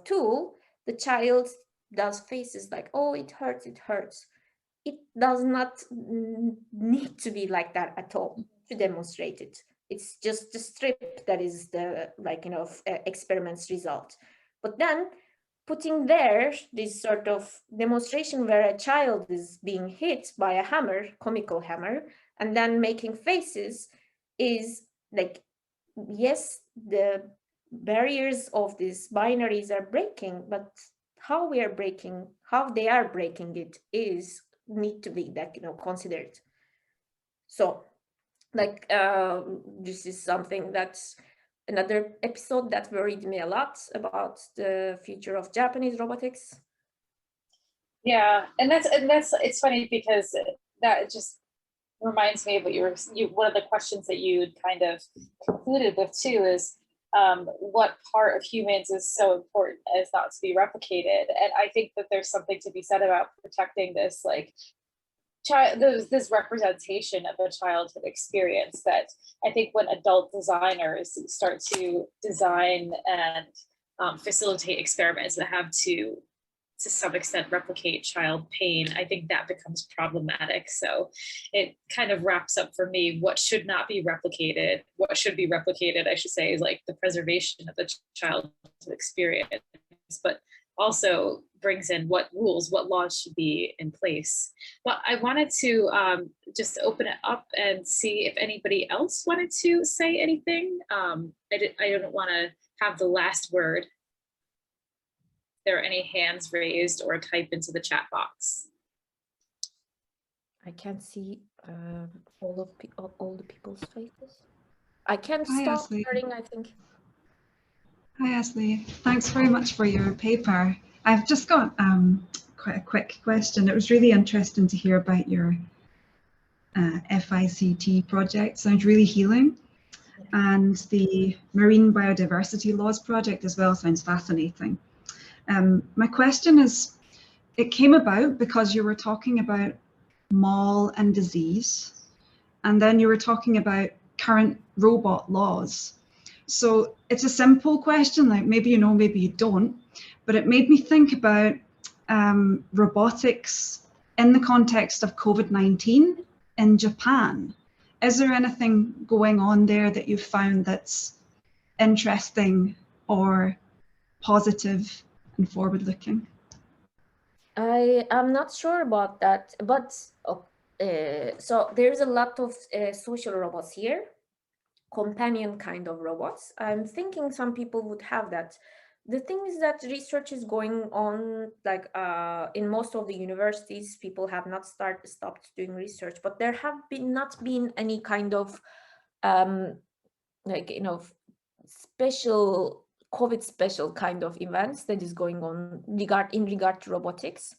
tool, the child does faces like, oh, it hurts, it hurts. It does not need to be like that at all to demonstrate it. It's just the strip that is the experiment's result. But then putting there this sort of demonstration where a child is being hit by a hammer, comical hammer, and then making faces is like, yes, the barriers of these binaries are breaking, but how we are breaking, how they are breaking it is need to be considered. So this is something that's another episode that worried me a lot about the future of Japanese robotics.
Yeah, and that's it's funny because that just reminds me of what one of the questions that you kind of concluded with too is what part of humans is so important as not to be replicated. And I think that there's something to be said about protecting this this representation of a childhood experience that I think when adult designers start to design and facilitate experiments that have to some extent replicate child pain, I think that becomes problematic. So it kind of wraps up for me what should not be replicated. What should be replicated, I should say, is like the preservation of the childhood experience, but also brings in what rules, what laws should be in place. But I wanted to just open it up and see if anybody else wanted to say anything. I don't want to have the last word. There are any hands raised or type into the chat box.
I can't see all the people's faces. I can stop sharing, I think.
Hi, Ashley. Thanks very much for your paper. I've just got quite a quick question. It was really interesting to hear about your FICT project. Sounds really healing. And the Marine Biodiversity Laws project as well sounds fascinating. My question is, it came about because you were talking about mall and disease, and then you were talking about current robot laws. So it's a simple question, like maybe you know, maybe you don't, but it made me think about robotics in the context of COVID-19 in Japan. Is there anything going on there that you've found that's interesting or positive and forward-looking?
I am not sure about that, but so there's a lot of social robots here, companion kind of robots. I'm thinking some people would have that. The thing is that research is going on, like in most of the universities, people have not stopped doing research, but there have not been any kind of like, you know, special COVID special kind of events that is going on in regard to robotics.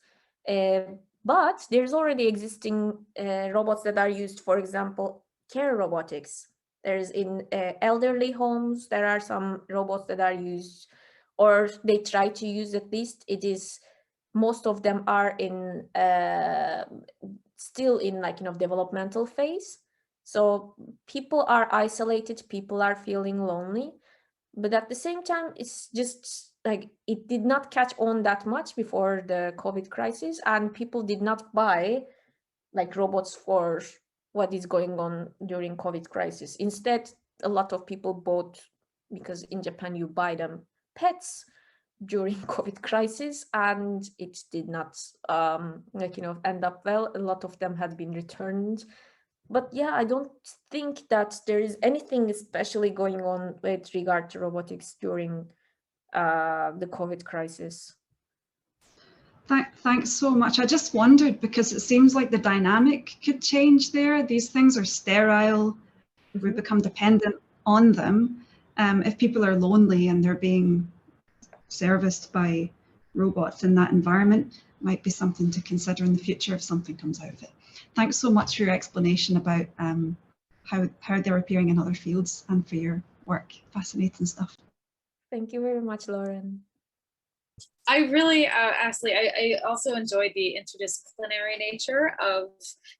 But there's already existing robots that are used, for example, care robotics. There's in elderly homes, there are some robots that are used, or they try to use, at least. It is, most of them are in still in, like, you know, developmental phase. So people are isolated, people are feeling lonely. But at the same time, it's just like it did not catch on that much before the COVID crisis, and people did not buy like robots for what is going on during COVID crisis. Instead, a lot of people bought, because in Japan you buy them, pets during COVID crisis, and it did not like, you know, end up well. A lot of them had been returned. But yeah, I don't think that there is anything especially going on with regard to robotics during the COVID crisis.
Thanks so much. I just wondered, because it seems like the dynamic could change there. These things are sterile. If we become dependent on them, if people are lonely and they're being serviced by robots in that environment, might be something to consider in the future if something comes out of it. Thanks so much for your explanation about how they're appearing in other fields and for your work. Fascinating stuff.
Thank you very much, Lauren.
I really, Ashley, I also enjoyed the interdisciplinary nature of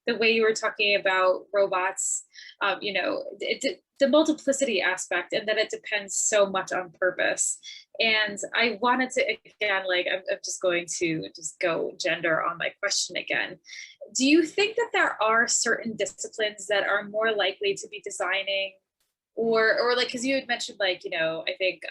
the way you were talking about robots, you know, the multiplicity aspect, and that it depends so much on purpose. And I wanted to, again, like, I'm just going to just go gender on my question again. Do you think that there are certain disciplines that are more likely to be designing, or like, because you had mentioned, like, you know, I think,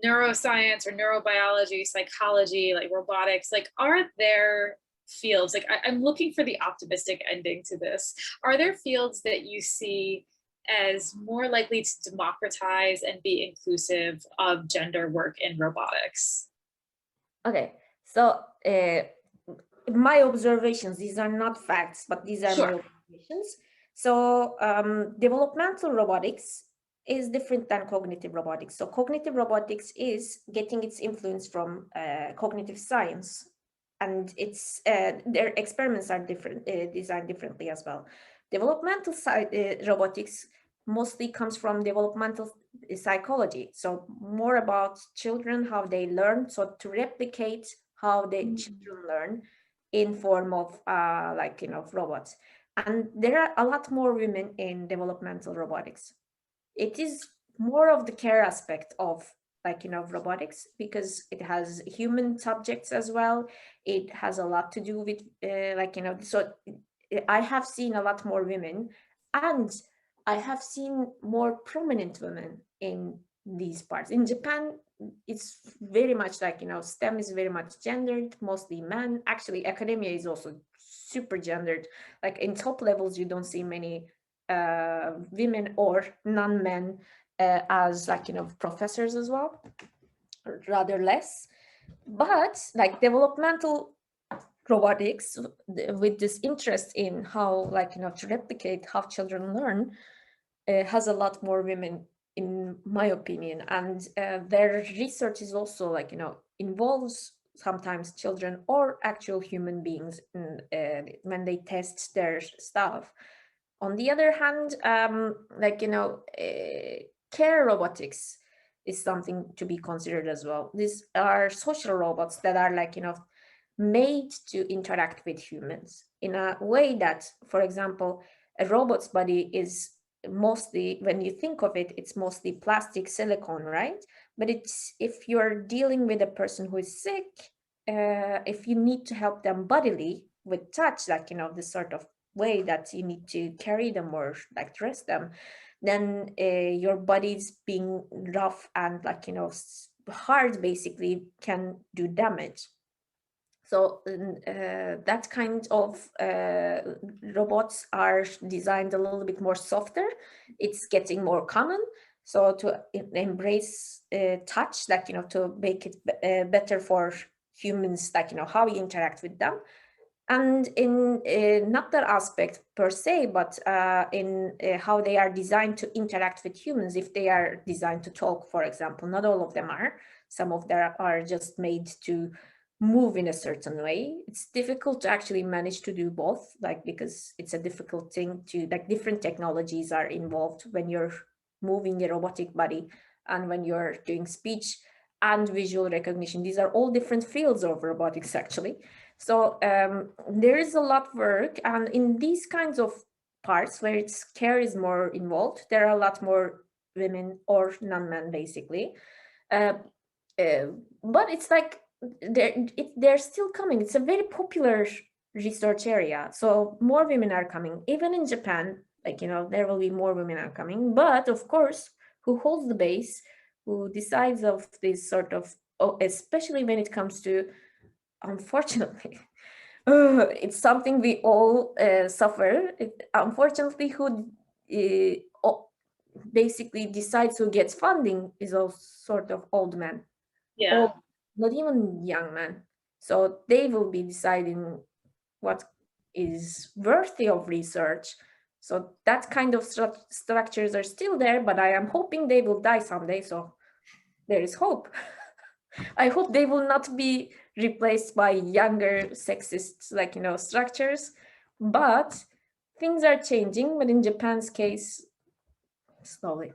neuroscience or neurobiology, psychology, like robotics, like, are there fields, like I'm looking for the optimistic ending to this. Are there fields that you see as more likely to democratize and be inclusive of gender work in robotics?
Okay, so my observations, these are not facts, but these are my observations. So developmental robotics is different than cognitive robotics. So cognitive robotics is getting its influence from cognitive science, and it's their experiments are different, designed differently as well. Developmental robotics mostly comes from developmental psychology, so more about children, how they learn, so to replicate how the children learn. in form of like, robots. And there are a lot more women in developmental robotics. It is more of the care aspect of like, robotics, because it has human subjects as well. It has a lot to do with like, so I have seen a lot more women, and I have seen more prominent women in these parts. In Japan, it's very much like, STEM is very much gendered, mostly men. Actually, academia is also super gendered. Like in top levels, you don't see many women or non-men as like, professors as well, or rather less. But like developmental robotics, with this interest in how, like, to replicate how children learn, has a lot more women, in my opinion. And their research is also like, involves sometimes children or actual human beings in, when they test their stuff. On the other hand, like, care robotics is something to be considered as well. These are social robots that are like, made to interact with humans in a way that, for example, a robot's body is mostly, when you think of it, it's mostly plastic silicone, right? But it's, if you're dealing with a person who is sick, if you need to help them bodily with touch, like, this sort of way that you need to carry them or like dress them, then your body's being rough and like, hard, basically, can do damage. So that kind of robots are designed a little bit more softer. It's getting more common. So to embrace touch, like, to make it better for humans, like, how we interact with them. And in not that aspect per se, but in how they are designed to interact with humans. If they are designed to talk, for example, not all of them are. Some of them are just made to move in a certain way. It's difficult to actually manage to do both, like, because it's a difficult thing to, like, different technologies are involved when you're moving a robotic body and when you're doing speech and visual recognition. These are all different fields of robotics, actually. So there is a lot of work, and in these kinds of parts where it's care is more involved, there are a lot more women or non-men, basically. But it's like they're still coming. It's a very popular research area, so more women are coming. Even in Japan, like, there will be more women are coming. But of course, who holds the base, who decides of this sort of, especially when it comes to, unfortunately, it's something we all suffer. Unfortunately, who basically decides who gets funding is a sort of old man.
Yeah.
Or not even young man. So they will be deciding what is worthy of research. So that kind of structures are still there, but I am hoping they will die someday. So there is hope. I hope they will not be replaced by younger sexist, like, structures. But things are changing, but in Japan's case, slowly.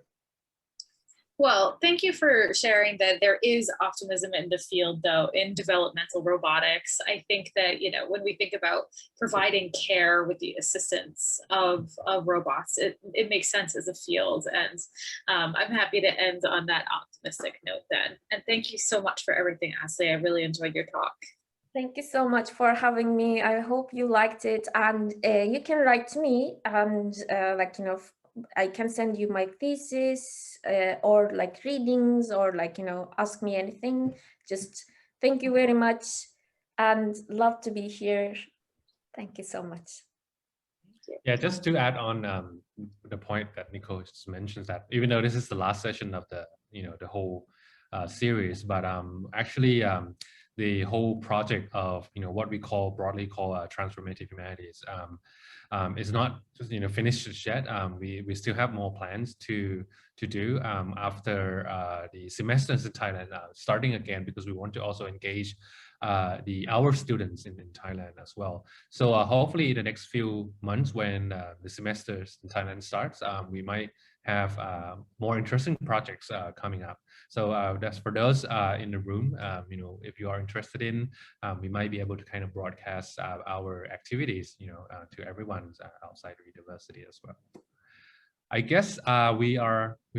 Well, thank you for sharing that there is optimism in the field, though, in developmental robotics. I think that, when we think about providing care with the assistance of robots, it makes sense as a field. And I'm happy to end on that optimistic note then. And thank you so much for everything, Asli. I really enjoyed your talk.
Thank you so much for having me. I hope you liked it. And you can write to me, and like, I can send you my thesis or like readings, or like, ask me anything. Just thank you very much, and love to be here. Thank you so much.
Yeah, just to add on the point that Nicole just mentions, that even though this is the last session of the the whole series, but actually the whole project of what we broadly call transformative humanities is not just finished yet. We still have more plans to do after the semesters in Thailand starting again, because we want to also engage our students in Thailand as well. So hopefully in the next few months, when the semesters in Thailand starts, we might have more interesting projects coming up. So that's for those in the room. You know, if you are interested in, we might be able to kind of broadcast our activities, you know, to everyone outside the university as well. I guess we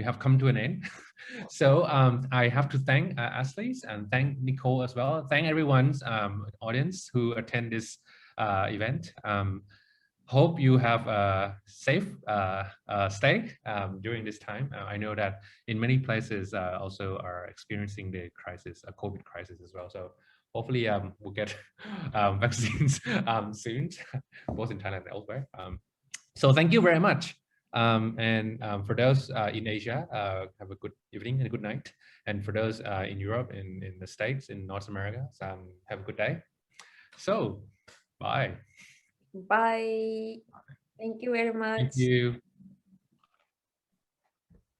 have come to an end. So I have to thank Ashley and thank Nicole as well. Thank everyone's audience who attend this event. Hope you have a safe stay during this time. I know that in many places also are experiencing the crisis, a COVID crisis as well. So hopefully we'll get vaccines soon, both in Thailand and elsewhere. So thank you very much. For those in Asia, have a good evening and a good night. And for those in Europe, in the States, in North America, have a good day. So, bye.
Bye. Thank you very much.
Thank you.